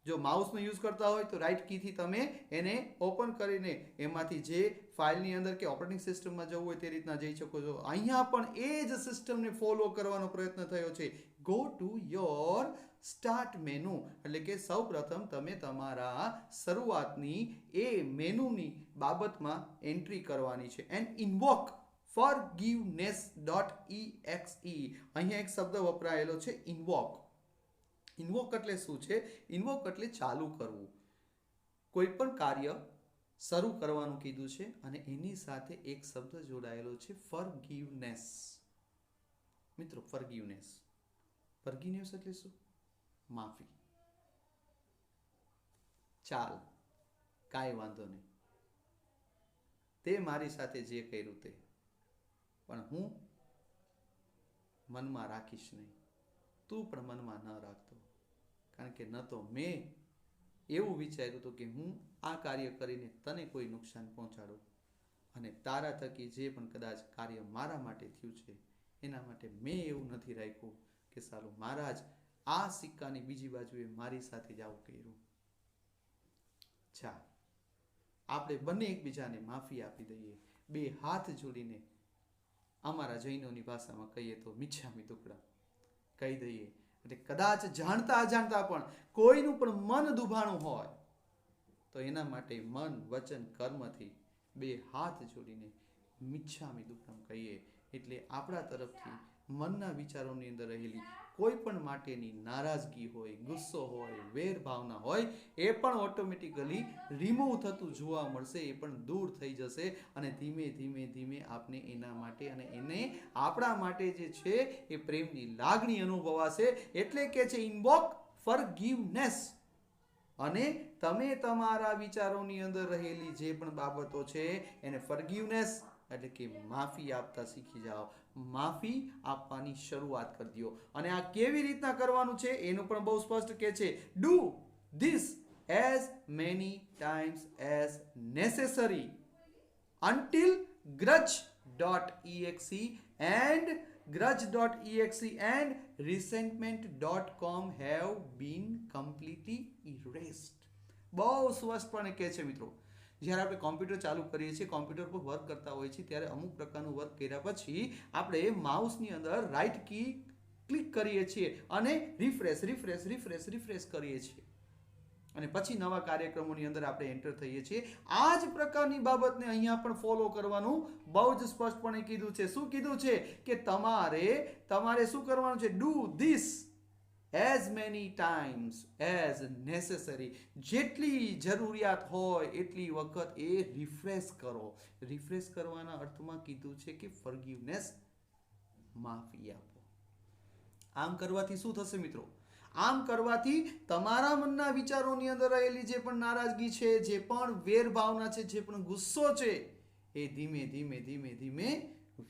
જો માઉસનો યુઝ કરતા હોય તો રાઈટ કીથી તમે એને ઓપન કરીને એમાંથી જે ફાઇલની અંદર કે ઓપરેટિંગ સિસ્ટમમાં જવું હોય તે રીતના જઈ શકો છો. અહીંયા પણ એ જ સિસ્ટમને ફોલો કરવાનો પ્રયત્ન થયો છે. Go to your start menu, એટલે કે સૌ પ્રથમ તમે તમારા શરૂઆતની એ મેનુની બાબતમાં એન્ટ્રી કરવાની છે. And invoke forgiveness.exe. અહીંયા એક શબ્દ વપરાયેલો છે, ઇન્વોક. ઇન્વોક એટલે શું છે? ઇન્વોક એટલે ચાલુ કરવું. કોઈ પણ કાર્ય શરૂ કરવાનું કીધું છે અને એની સાથે એક શબ્દ જોડાયેલો છે, ફોરગિવનેસ. મિત્રો, ફોરગિવનેસ એટલે શું? માફી. ચાલ, કાંઈ વાંધો નહીં, તે મારી સાથે જે કર્યું તે પણ હું મનમાં રાખીશ નહીં. તું પણ મનમાં ન રાખતો, કારણ કે ન તો મેં એવું વિચાર્યું હતું કે હું આ કાર્ય કરીને તને કોઈ નુકસાન પહોંચાડું, અને તારા થકી જે પણ કદાચ કાર્ય મારા માટે થયું છે એના માટે મેં એવું નથી રાખ્યું કે સાલું મારા જ આ સિક્કાની બીજી બાજુએ મારી સાથે જ આવું કર્યું. ચાલ, આપણે બંને એકબીજાને માફી આપી દઈએ. બે હાથ જોડીને અમારા જૈનોની ભાષામાં કહીએ તો મિચ્છામી દુક્કડમ કહી દઈએ. એટલે કદાચ જાણતા અજાણતા પણ કોઈનું પણ મન દુભાણું હોય તો એના માટે મન, વચન, કર્મથી બે હાથ જોડીને મિચ્છામી દુક્કડમ કહીએ. એટલે આપણા તરફથી મનના વિચારોની અંદર રહેલી કોઈ પણ માટેની નારાજગી હોય, ગુસ્સો હોય, વેર ભાવના હોય, એ પણ ઓટોમેટિકલી રિમૂવ થતું જોવા મળશે. એ પણ દૂર થઈ જશે અને ધીમે ધીમે ધીમે આપણે એના માટે અને એને આપણા માટે જે છે એ પ્રેમની લાગણી અનુભવાશે. એટલે કે છે ઇન્વોક ફોરગિવનેસ. અને તમે તમારા વિચારોની અંદર રહેલી જે પણ બાબતો છે એને ફોરગિવનેસ એટલે કે માફી આપતા શીખી જાઓ. માફી આપવાની શરૂઆત કરી દો. અને આ કેવી રીતના કરવાનું છે એનું પણ બહુ સ્પષ્ટ કે છે. Do this as many times as necessary until grudge grudge.exe and grudge.exe and resentment.com have been completely erased. બહુ સ્પષ્ટપણે કહે છે મિત્રો, જ્યારે આપણે કોમ્પ્યુટર ચાલુ કરીએ છીએ, કોમ્પ્યુટર પર વર્ક કરતા હોઈએ છીએ, ત્યારે અમુક પ્રકારનું વર્ક કર્યા પછી આપણે માઉસની અંદર રાઈટ કી ક્લિક કરીએ છીએ અને રિફ્રેશ કરીએ છીએ અને પછી નવા કાર્યક્રમોની અંદર આપણે એન્ટર થઈએ છીએ. આ જ પ્રકારની બાબતને અહીંયા પણ ફોલો કરવાનું બહુ જ સ્પષ્ટપણે કીધું છે. શું કીધું છે કે તમારે શું કરવાનું છે? Do this as many times as necessary. જેટલી જરૂરિયાત હોય એટલી વખત એ રિફ્રેશ કરો. રિફ્રેશ કરવાના અર્થમાં કીધું છે કે ફોરગિવનેસ, માફી આપો. આમ કરવાથી શું થશે મિત્રો? આમ કરવાથી તમારા મનના વિચારોની અંદર રહેલી જે પણ નારાજગી છે, જે પણ વેર ભાવના છે, જે પણ ગુસ્સો છે, એ ધીમે ધીમે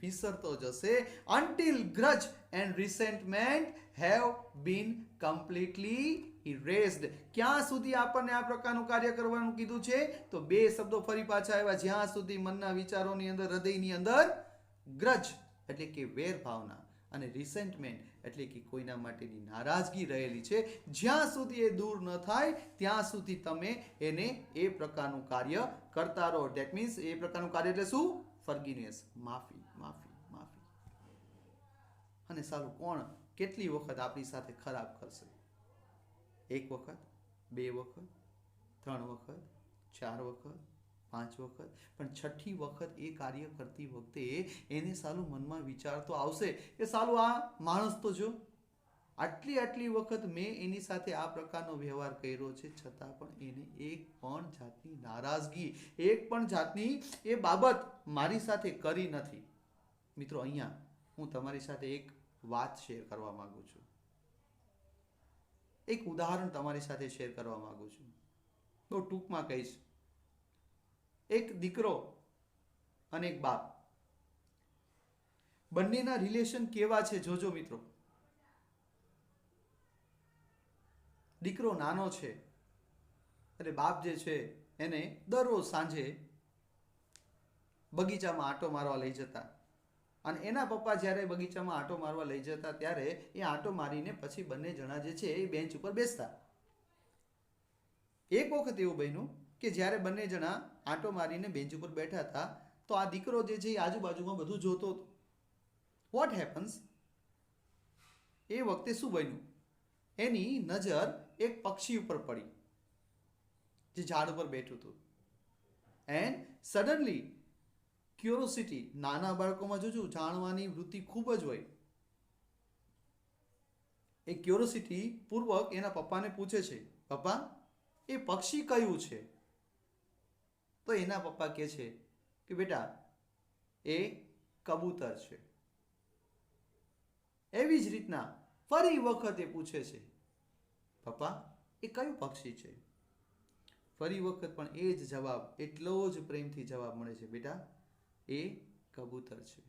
વિસરતો જશે. until grudge and resentment have been completely erased. ક્યાં સુધી આપણને આ પ્રકારનું કાર્ય કરવાનું કીધું છે? તો બે શબ્દો ફરી પાછા આવ્યા. જ્યાં સુધી મનના વિચારોની અંદર, હૃદયની અંદર ગ્રજ એટલે કે વેર ભાવના અને રિસેન્ટમેન્ટ એટલે કે કોઈના માટેની નારાજગી રહેલી છે, જ્યાં સુધી એ દૂર ન થાય ત્યાં સુધી તમે એને એ પ્રકારનું કાર્ય કરતા રહો. ધેટ મીન્સ એ પ્રકારનું કાર્ય એટલે શું? ફોરગિવનેસ, માફી. અને સારું, કોણ કેટલી વખત આપણી સાથે ખરાબ કરશે? એક વખત, બે વખત, 3 વખત, 4 વખત, 5 વખત, પણ 6ઠી વખત એ કાર્ય કરતી વખતે એને સાલું મનમાં વિચાર તો આવશે કે સાલું આ માણસ તો જો આટલી વખત મેં એની સાથે આ પ્રકારનો વ્યવહાર કર્યો છે, છતાં પણ એને એક પણ જાતની નારાજગી, એક પણ જાતની એ બાબત મારી સાથે કરી નથી. મિત્રો, અહીંયા હું તમારી સાથે એક વાત શેર કરવા માંગુ છું. એક ઉદાહરણ તમારી સાથે શેર કરવા માંગુ છું. બહુ ટૂંકમાં કહીશ. એક દીકરો અને એક બાપ, બંનેના રિલેશન કેવા છે જોજો મિત્રો. દીકરો નાનો છે એટલે બાપ જે છે એને દરરોજ સાંજે બગીચામાં આંટો મારવા લઈ જતા, અને એના પપ્પા જ્યારે બગીચામાં આંટો મારવા લઈ જતા ત્યારે એ આંટો મારીને પછી બંને જણા જે છે એ બેન્ચ ઉપર બેસતા. એક વખત એવું બન્યું કે જ્યારે બંને જણા આંટો મારીને બેન્ચ ઉપર બેઠા હતા તો આ દીકરો જે છે એ આજુબાજુમાં બધું જોતો હતો. What happens? એ વખતે શું બન્યું? એની નજર એક પક્ષી ઉપર પડી જે ઝાડ ઉપર બેઠું હતું. એન્ડ સડનલી ક્યુરોસિટી, નાના બાળકોમાં જોજો જાણવાની વૃત્તિ ખૂબ જ હોય. એ ક્યુરોસિટી પૂર્વક એના પપ્પાને પૂછે છે, પપ્પા એ પક્ષી કયું છે? તો એના પપ્પા કહે છે કે બેટા એ કબૂતર છે. એવી જ રીતના ફરી વખત એ પૂછે છે, પપ્પા એ કયું પક્ષી છે? ફરી વખત પણ એ જ જવાબ, એટલો જ પ્રેમથી જવાબ મળે છે, બેટા એ કબૂતર છે.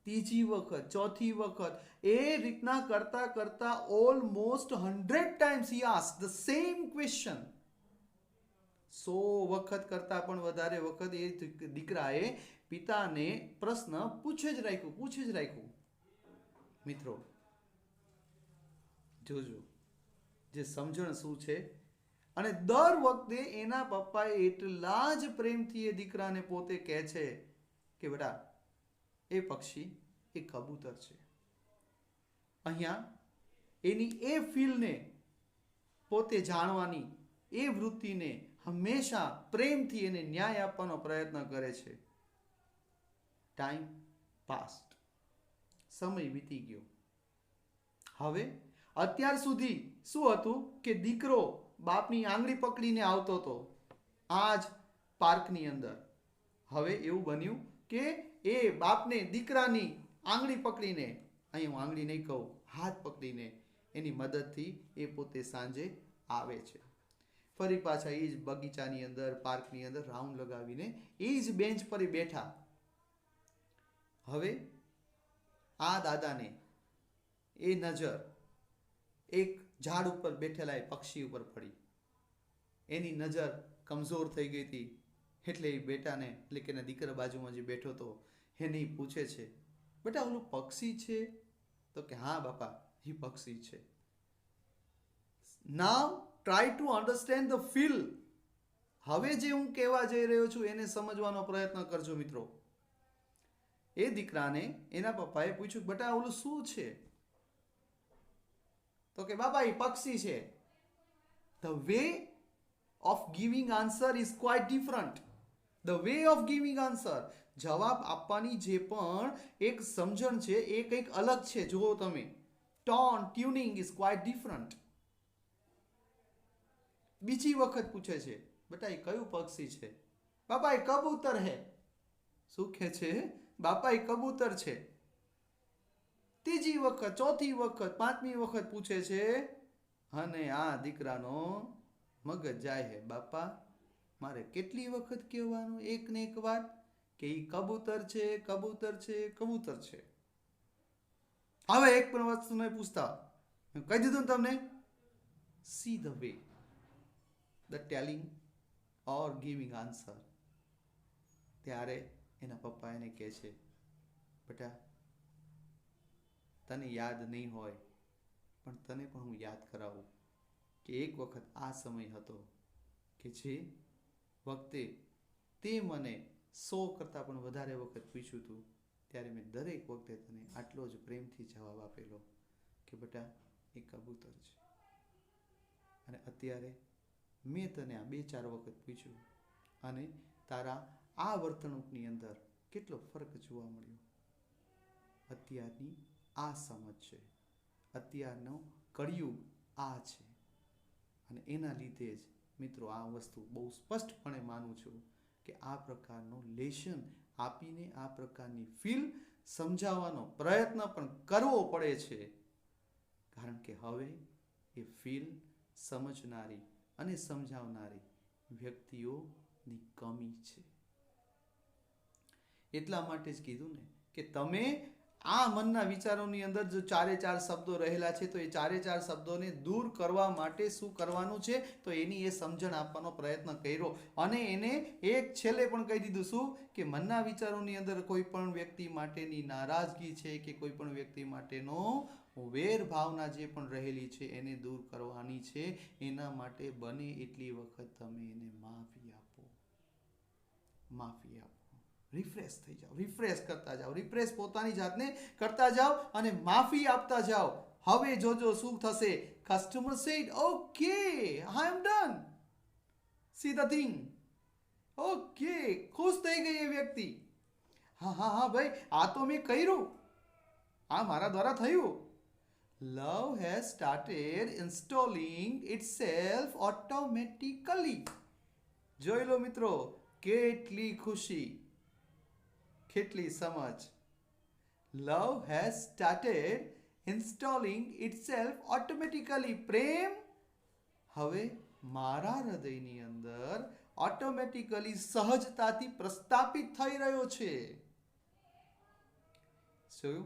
ત્રીજી વખત, ચોથી વખત, એ રીતના કરતા almost 100 times he asked the same question. 100 વખત કરતા પણ વધારે વખત એ દીકરાએ પિતાને પ્રશ્ન પૂછે જ રાખ્યું. મિત્રો જોજો જે સમજણ શું છે. અને દર વખતે એના પપ્પાએ એટલા જ પ્રેમથી એ દીકરાને પોતે કહે છે કે બેટા એ પક્ષી એ કબૂતર છે. અહીંયા એની એ ફીલને પોતે જાણવાની એ વૃત્તિને હંમેશા પ્રેમથી એને ન્યાય આપવાનો પ્રયત્ન કરે છે. ટાઈમ પાસ્ટ, સમય વીતી ગયો. હવે અત્યાર સુધી શું હતું કે દીકરો બાપની આંગળી પકડીને આવતો હતો આ જ પાર્કની અંદર. હવે એવું બન્યું કે એ બાપને દીકરાની આંગળી પકડીને, અહીં હું આંગળી નહીં કહું, હાથ પકડીને એની મદદથી એ પોતે સાંજે આવે છે. ફરી પાછા એ જ બગીચાની અંદર, પાર્કની અંદર રાઉન્ડ લગાવીને એ જ બેન્ચ પર બેઠા. હવે આ દાદાને એ નજર એક ઝાડ ઉપર બેઠેલા એ પક્ષી ઉપર પડી. એની નજર કમજોર થઈ ગઈ હતી, એટલે એ બેટાને એટલે કે એના દીકરા બાજુમાં જે બેઠો હતો એને ઈ પૂછે છે, બેટા ઓલું પક્ષી છે? તો કે હા બાપા, એ પક્ષી છે. Now try to understand the feel. હવે જે હું કહેવા જઈ રહ્યો છું એને સમજવાનો પ્રયત્ન કરજો મિત્રો. એ દીકરાને એના પપ્પાએ પૂછ્યું, બેટા ઓલું શું છે? તો કે બાપા એ પક્ષી છે. The way of giving answer is quite different. The way of giving answer, જવાબ આપવાની જે પણ એક સમજણ છે એ કંઈક અલગ છે. જુઓ તમે, tone tuning is quite different. બીજી વખત પૂછે છે, બેટા એ કયું પક્ષી છે? બાપા એ કબૂતર હે. શું કહે છે? બાપા એ કબૂતર છે. ત્રીજી વખત, ચોથી વખત, પાંચમી વખત પૂછે છે અને આ દીકરાનો મગજ જાય હે, બાપા મારે કેટલી વખત કહેવાનું એક ને એક વાત કે ઈ કબૂતર છે, કબૂતર છે, કબૂતર છે. હવે એક પણ વસ્તુ નહીં પૂછતા. કહી દીધું ને તમને. See the way the telling or giving answer. ત્યારે એના પપ્પા એને કહે છે, બેટા તને યાદ નહીં હોય પણ તને પણ હું યાદ કરાવું કે એક વખત આ સમય હતો કે જે વખતે તે મને 100 કરતાં પણ વધારે વખત પૂછ્યું હતું, ત્યારે મેં દરેક વખતે તને આટલો જ પ્રેમથી જવાબ આપેલો કે બેટા એ કબૂતર છે. અને અત્યારે મેં તને આ 2-4 વખત પૂછ્યું અને તારા આ વર્તણૂકની અંદર કેટલો ફરક જોવા મળ્યો. અત્યારની આ સમજ છે, અત્યારનો કળિયુગ આ છે. અને એના લીધે જ મિત્રો આ વસ્તુ બહુ સ્પષ્ટપણે માનું છું કે આ પ્રકારનો લેશન આપીને આ પ્રકારની ફીલ સમજાવવાનો પ્રયત્ન પણ કરવો પડે છે. કારણ કે હવે એ ફીલ સમજનારી અને સમજાવનારી વ્યક્તિઓની કમી છે. એટલા માટે જ કીધું ને કે તમે આ મનના વિચારોની અંદર જો 4 શબ્દો રહેલા છે તો એ 4 શબ્દોને દૂર કરવા માટે શું કરવાનું છે તો એની એ સમજણ આપવાનો પ્રયત્ન કર્યો. અને એને એક છેલ્લે પણ કહી દીધું શું કે મનના વિચારોની અંદર કોઈ પણ વ્યક્તિ માટેની નારાજગી છે કે કોઈ પણ વ્યક્તિ માટેનો વેર ભાવના જે પણ રહેલી છે એને દૂર કરવાની છે. એના માટે બને એટલી વખત તમે એને માફી આપો, માફી આપો. રિફ્રેશ થઈ જાઓ, રિફ્રેશ કરતા જાઓ, રિફ્રેશ પોતાની જાતને કરતા જાઓ અને માફી આપતા જાઓ. હવે જોજો શું થશે. Customer said okay I am done, see the thing. Okay, ખુશ થઈ ગઈ એ વ્યક્તિ. હા હા હા ભાઈ, આ તો મેં કર્યું, આ મારા દ્વારા થયું. Love has started installing itself automatically. જોઈ લો મિત્રો, કેટલી ખુશી, કેટલી સમજ. Love has started installing itself automatically. પ્રેમ હવે મારા હૃદયની અંદર ઓટોમેટિકલી સહજતાથી પ્રસ્થાપિત થઈ રહ્યો છે. શું?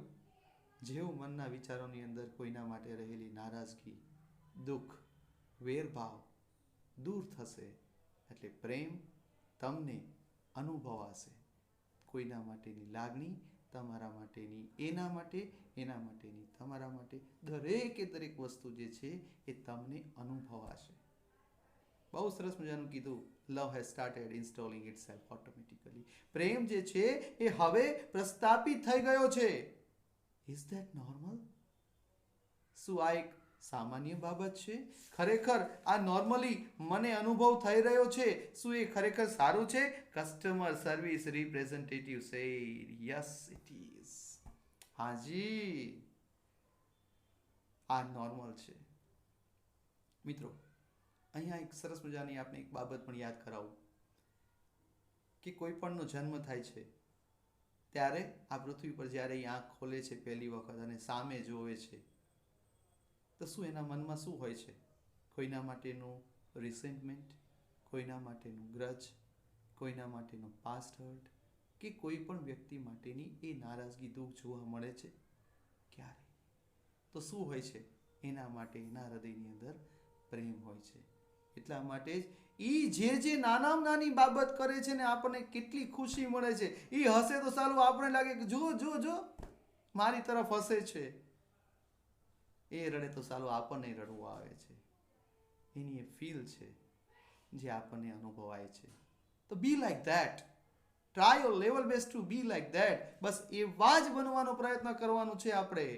જેવું મનના વિચારોની અંદર કોઈના માટે રહેલી નારાજગી, દુઃખ, વેરભાવ દૂર થશે એટલે પ્રેમ તમને અનુભવાશે. કોઈના માટેની લાગણી, તમારા માટેની એના માટે, એના માટેની તમારા માટે, દરેકે દરેક વસ્તુ જે છે એ તમને અનુભવાશે. બહુ સરસ મજાનું કીધું. Love has started installing itself automatically. પ્રેમ જે છે એ હવે પ્રસ્થાપિત થઈ ગયો છે. Is that normal? શું આ એક સામાન્ય બાબત છે? ખરેખર આ નોર્મલી મને અનુભવ થઈ રહ્યો છે, શું એ ખરેખર સારું છે? Customer service representative said yes it is. હાજી, આ નોર્મલ છે. મિત્રો, અહીંયા એક સરસ મજાની આપણે એક બાબત પણ યાદ કરાવું કે કોઈ પણનો જન્મ થાય છે ત્યારે આ પૃથ્વી પર જ્યારે એ આંખ ખોલે છે પહેલી વખત અને સામે જોવે છે તો શું એના મનમાં શું હોય છે? કોઈના માટેનું રિસેન્ટમેન્ટ, કોઈના માટેનું ગ્રજ, કોઈના માટેનું પાસ્ટ હર્ટ કે કોઈ પણ વ્યક્તિ માટેની એ નારાજગી, દુઃખ જોવા મળે છે ક્યારે? તો શું હોય છે? એના માટે એના હૃદયની અંદર પ્રેમ હોય છે. એટલા માટે જ જે નાનામાં નાની બાબત કરે છે ને આપણને કેટલી ખુશી મળે છે. એ હસે તો સાલું આપણે લાગે કે જો જો જો મારી તરફ હસે છે. એ રડે તો સાલું આપણને રડવું આવે છે. એની એ ફીલ છે જે આપણને અનુભવાય છે. તો be like that. Try your level best to be like that. બસ એવા જ બનવાનો પ્રયત્ન કરવાનો છે આપણે.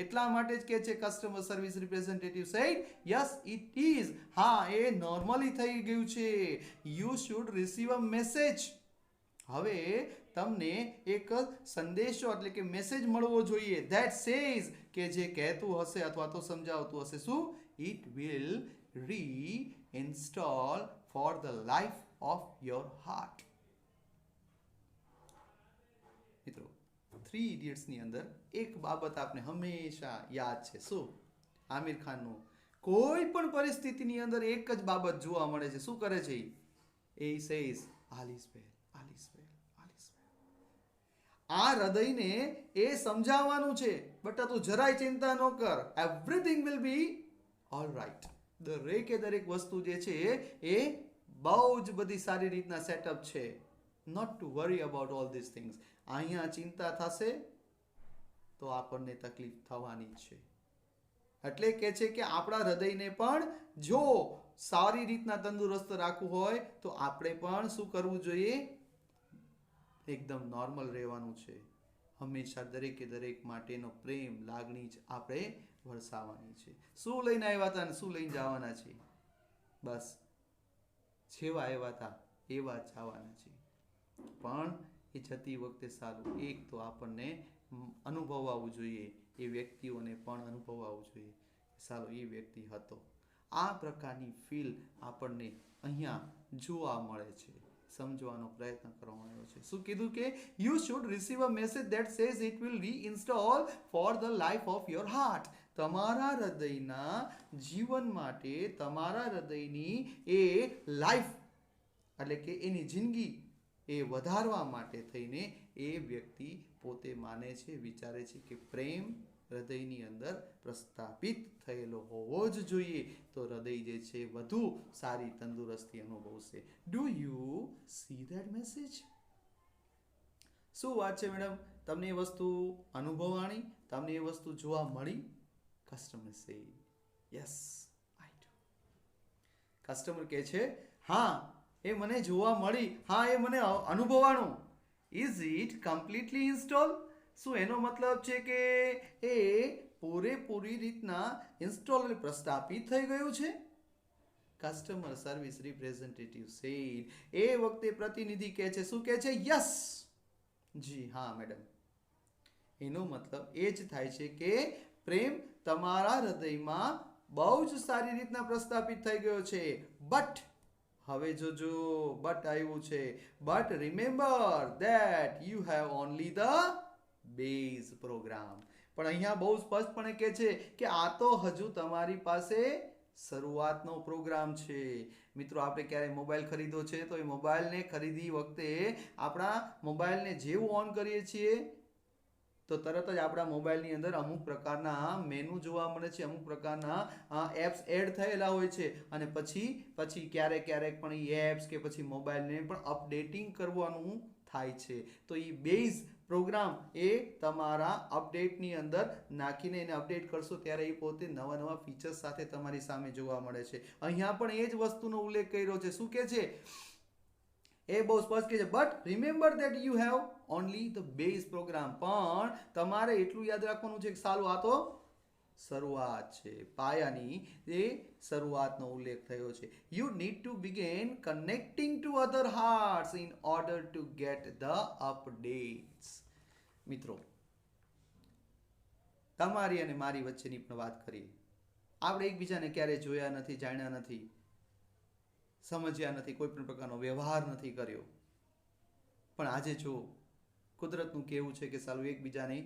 એટલા માટે જ કે છે customer service representative said yes it is. હા, એ નોર્મલી થઈ ગયું છે. You should receive a message. હવે તમને એક સંદેશો એટલે કે મેસેજ મળવો જોઈએ ધેટ સેઝ કે જે કહેતું હશે અથવા તો સમજાવતું હશે શું? It will reinstall for the life of your heart. મિત્રો, 3 ઇડિયટ્સની અંદર એક બાબત આપને હંમેશા યાદ છે. શું? આમિર ખાનનું કોઈ પણ પરિસ્થિતિની અંદર એક જ બાબત જોવા મળે છે. શું કરે છે? એ says all is well, all is well, all is well. આ હૃદયને એ સમજાવવાનું છે બટા તું જરાય ચિંતા ન કર, everything will be all right. દરેકે દરેક વસ્તુ જે છે એ બહુ જ બધી સારી રીતના સેટઅપ છે. Not to worry about all this things. અહીંયા ચિંતા થશે તો આપણને તકલીફ થવાની જ છે. એટલે કે છે કે આપણા હૃદયને પણ જો સારી રીતના તંદુરસ્ત રાખવું હોય તો આપણે પણ શું કરવું જોઈએ? એકદમ નોર્મલ રહેવાનું છે. હંમેશા દરેકે દરેક માટેનો પ્રેમ લાગણી જ આપણે વરસાવવાની છે. શું લઈને આવ્યા હતા અને શું લઈને જવાના છે? બસ જેવા આવ્યા હતા એવા જ જવાના છે. પણ એ જતી વખતે સારું એક તો આપણને અનુભવાવું જોઈએ, એ વ્યક્તિઓને પણ અનુભવાવું જોઈએ સારું એ વ્યક્તિ હતો. આ પ્રકારની ફીલ આપણને અહીંયા જોવા મળે છે. સમજવાનો પ્રયત્ન કરવામાં આવ્યો છે. શું કીધું કે you should receive a message that says it will reinstall for the life of your heart. તમારા હૃદયના જીવન માટે, તમારા હૃદયની એ લાઈફ એટલે કે એની જિંદગી એ વધારવા માટે થઈને એ વ્યક્તિ પોતે માને છે, વિચારે છે કે પ્રેમ હૃદયની અંદર પ્રસ્થાપિત થયેલો હોવો જ જોઈએ તો હૃદય જે છે વધુ સારી તંદુરસ્તી અનુભવશે. Do you C that message? શું વાત છે મેડમ? તમને એ વસ્તુ અનુભવાણી? તમને એ વસ્તુ જોવા મળી? Customer say yes I do. Customer કહે છે હા એ મને જોવા મળી, હા એ મને અનુભવાણું. Is it completely install? શું એનો મતલબ છે કે એ પૂરેપૂરી રીતના ઇન્સ્ટોલ પ્રસ્થાપિત થઈ ગયું છે? Customer service representative said. એ વખતે પ્રતિનિધિ કહે છે શું કહે છે? યસ. જી હા મેડમ. એનો મતલબ એ જ થાય છે કે પ્રેમ તમારા હૃદયમાં બહુ જ સારી રીતના પ્રસ્થાપિત થઈ ગયો છે. બટ હવે જોજો બટ આવ્યું છે. But remember that you have only the base program. પણ અહીંયા બહુ સ્પષ્ટપણે કહે છે કે આ તો હજુ તમારી પાસે શરૂઆતનો પ્રોગ્રામ છે. મિત્રો, આપણે ક્યારે મોબાઈલ ખરીદો છે તો એ મોબાઈલને ખરીદી વખતે આપણા મોબાઈલને જેવું ઓન કરીએ છીએ તો તરત જ આપણા મોબાઈલની અંદર અમુક પ્રકારના મેનુ જોવા મળે છે, અમુક પ્રકારના એપ્સ એડ થયેલા હોય છે અને પછી ક્યારેક પણ એ એપ્સ કે પછી મોબાઈલને પણ અપડેટિંગ કરવાનું થાય છે. તો એ બેઝ પ્રોગ્રામ એ તમારા અપડેટની અંદર નાખીને એને અપડેટ કરશો ત્યારે એ પોતે નવા ફીચર્સ સાથે તમારી સામે જોવા મળે છે. અહીંયા પણ એ જ વસ્તુનો ઉલ્લેખ કર્યો છે. શું કે છે? એ બહુ સ્પષ્ટ કહે છે but remember that you have only the base program. પણ તમારે એટલું યાદ રાખવાનું છે કે સાલું આ તો શરૂઆત છે, પાયાની એ શરૂઆતનો ઉલ્લેખ થયો છે. You need to begin connecting to other hearts in order to get the updates. મિત્રો, તમારી અને મારી વચ્ચેની પણ વાત કરીએ. આપણે એકબીજાને ક્યારેય જોયા નથી, જાણ્યા નથી, સમજ્યા નથી, કોઈ પણ પ્રકારનો વ્યવહાર નથી કર્યો. પણ આજે જો કુદરતનું કહેવું છે કે સાલું એકબીજાની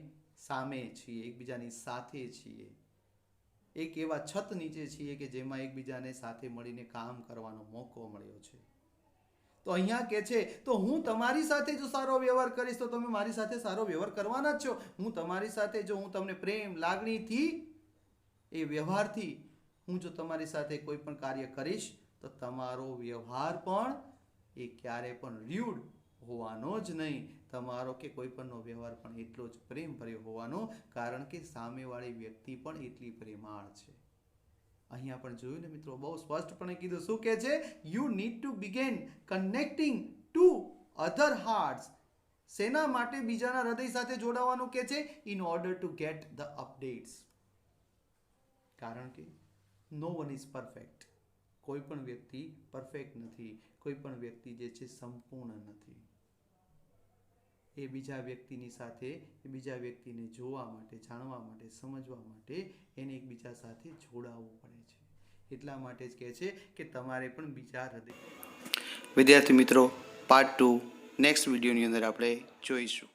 સામે છીએ, એકબીજાની સાથે છીએ, એક એવા છત નીચે છીએ કે જેમાં એકબીજાને સાથે મળીને કામ કરવાનો મોકો મળ્યો છે. તો અહીંયા કે છે તો હું તમારી સાથે જો સારો વ્યવહાર કરીશ તો તમે મારી સાથે સારો વ્યવહાર કરવાના જ છો. હું તમારી સાથે જો હું તમને પ્રેમ લાગણીથી એ વ્યવહારથી હું જો તમારી સાથે કોઈ પણ કાર્ય કરીશ તો તમારો વ્યવહાર પણ એ ક્યારે પણ રૂડ હોવાનો જ નહીં. તમારો કે કોઈ પણનો વ્યવહાર પણ એટલો જ પ્રેમભર્યો હોવાનો, કારણ કે સામેવાળી વ્યક્તિ પણ એટલી પ્રેમાળ છે. અહીંયા પણ જોયું ને મિત્રો, બહુ સ્પષ્ટપણે કીધું. શું કહે છે? You need to begin connecting to other hearts. શેના માટે બીજાના હૃદય સાથે જોડાવાનું કે છે? In order to get the updates. કારણ કે નો વન ઇઝ પરફેક્ટ. કોઈ પણ વ્યક્તિ પરફેક્ટ નથી. કોઈ પણ વ્યક્તિ જે છે સંપૂર્ણ નથી. એ બીજા વ્યક્તિની સાથે, એ બીજા વ્યક્તિને જોવા માટે, જાણવા માટે, સમજવા માટે એને એકબીજા સાથે જોડાવવું પડે છે. એટલા માટે જ કહે છે કે તમારે પણ બીજા હૃદય. વિદ્યાર્થી મિત્રો, પાર્ટ 2 નેક્સ્ટ વિડીયોની અંદર આપણે જોઈશું.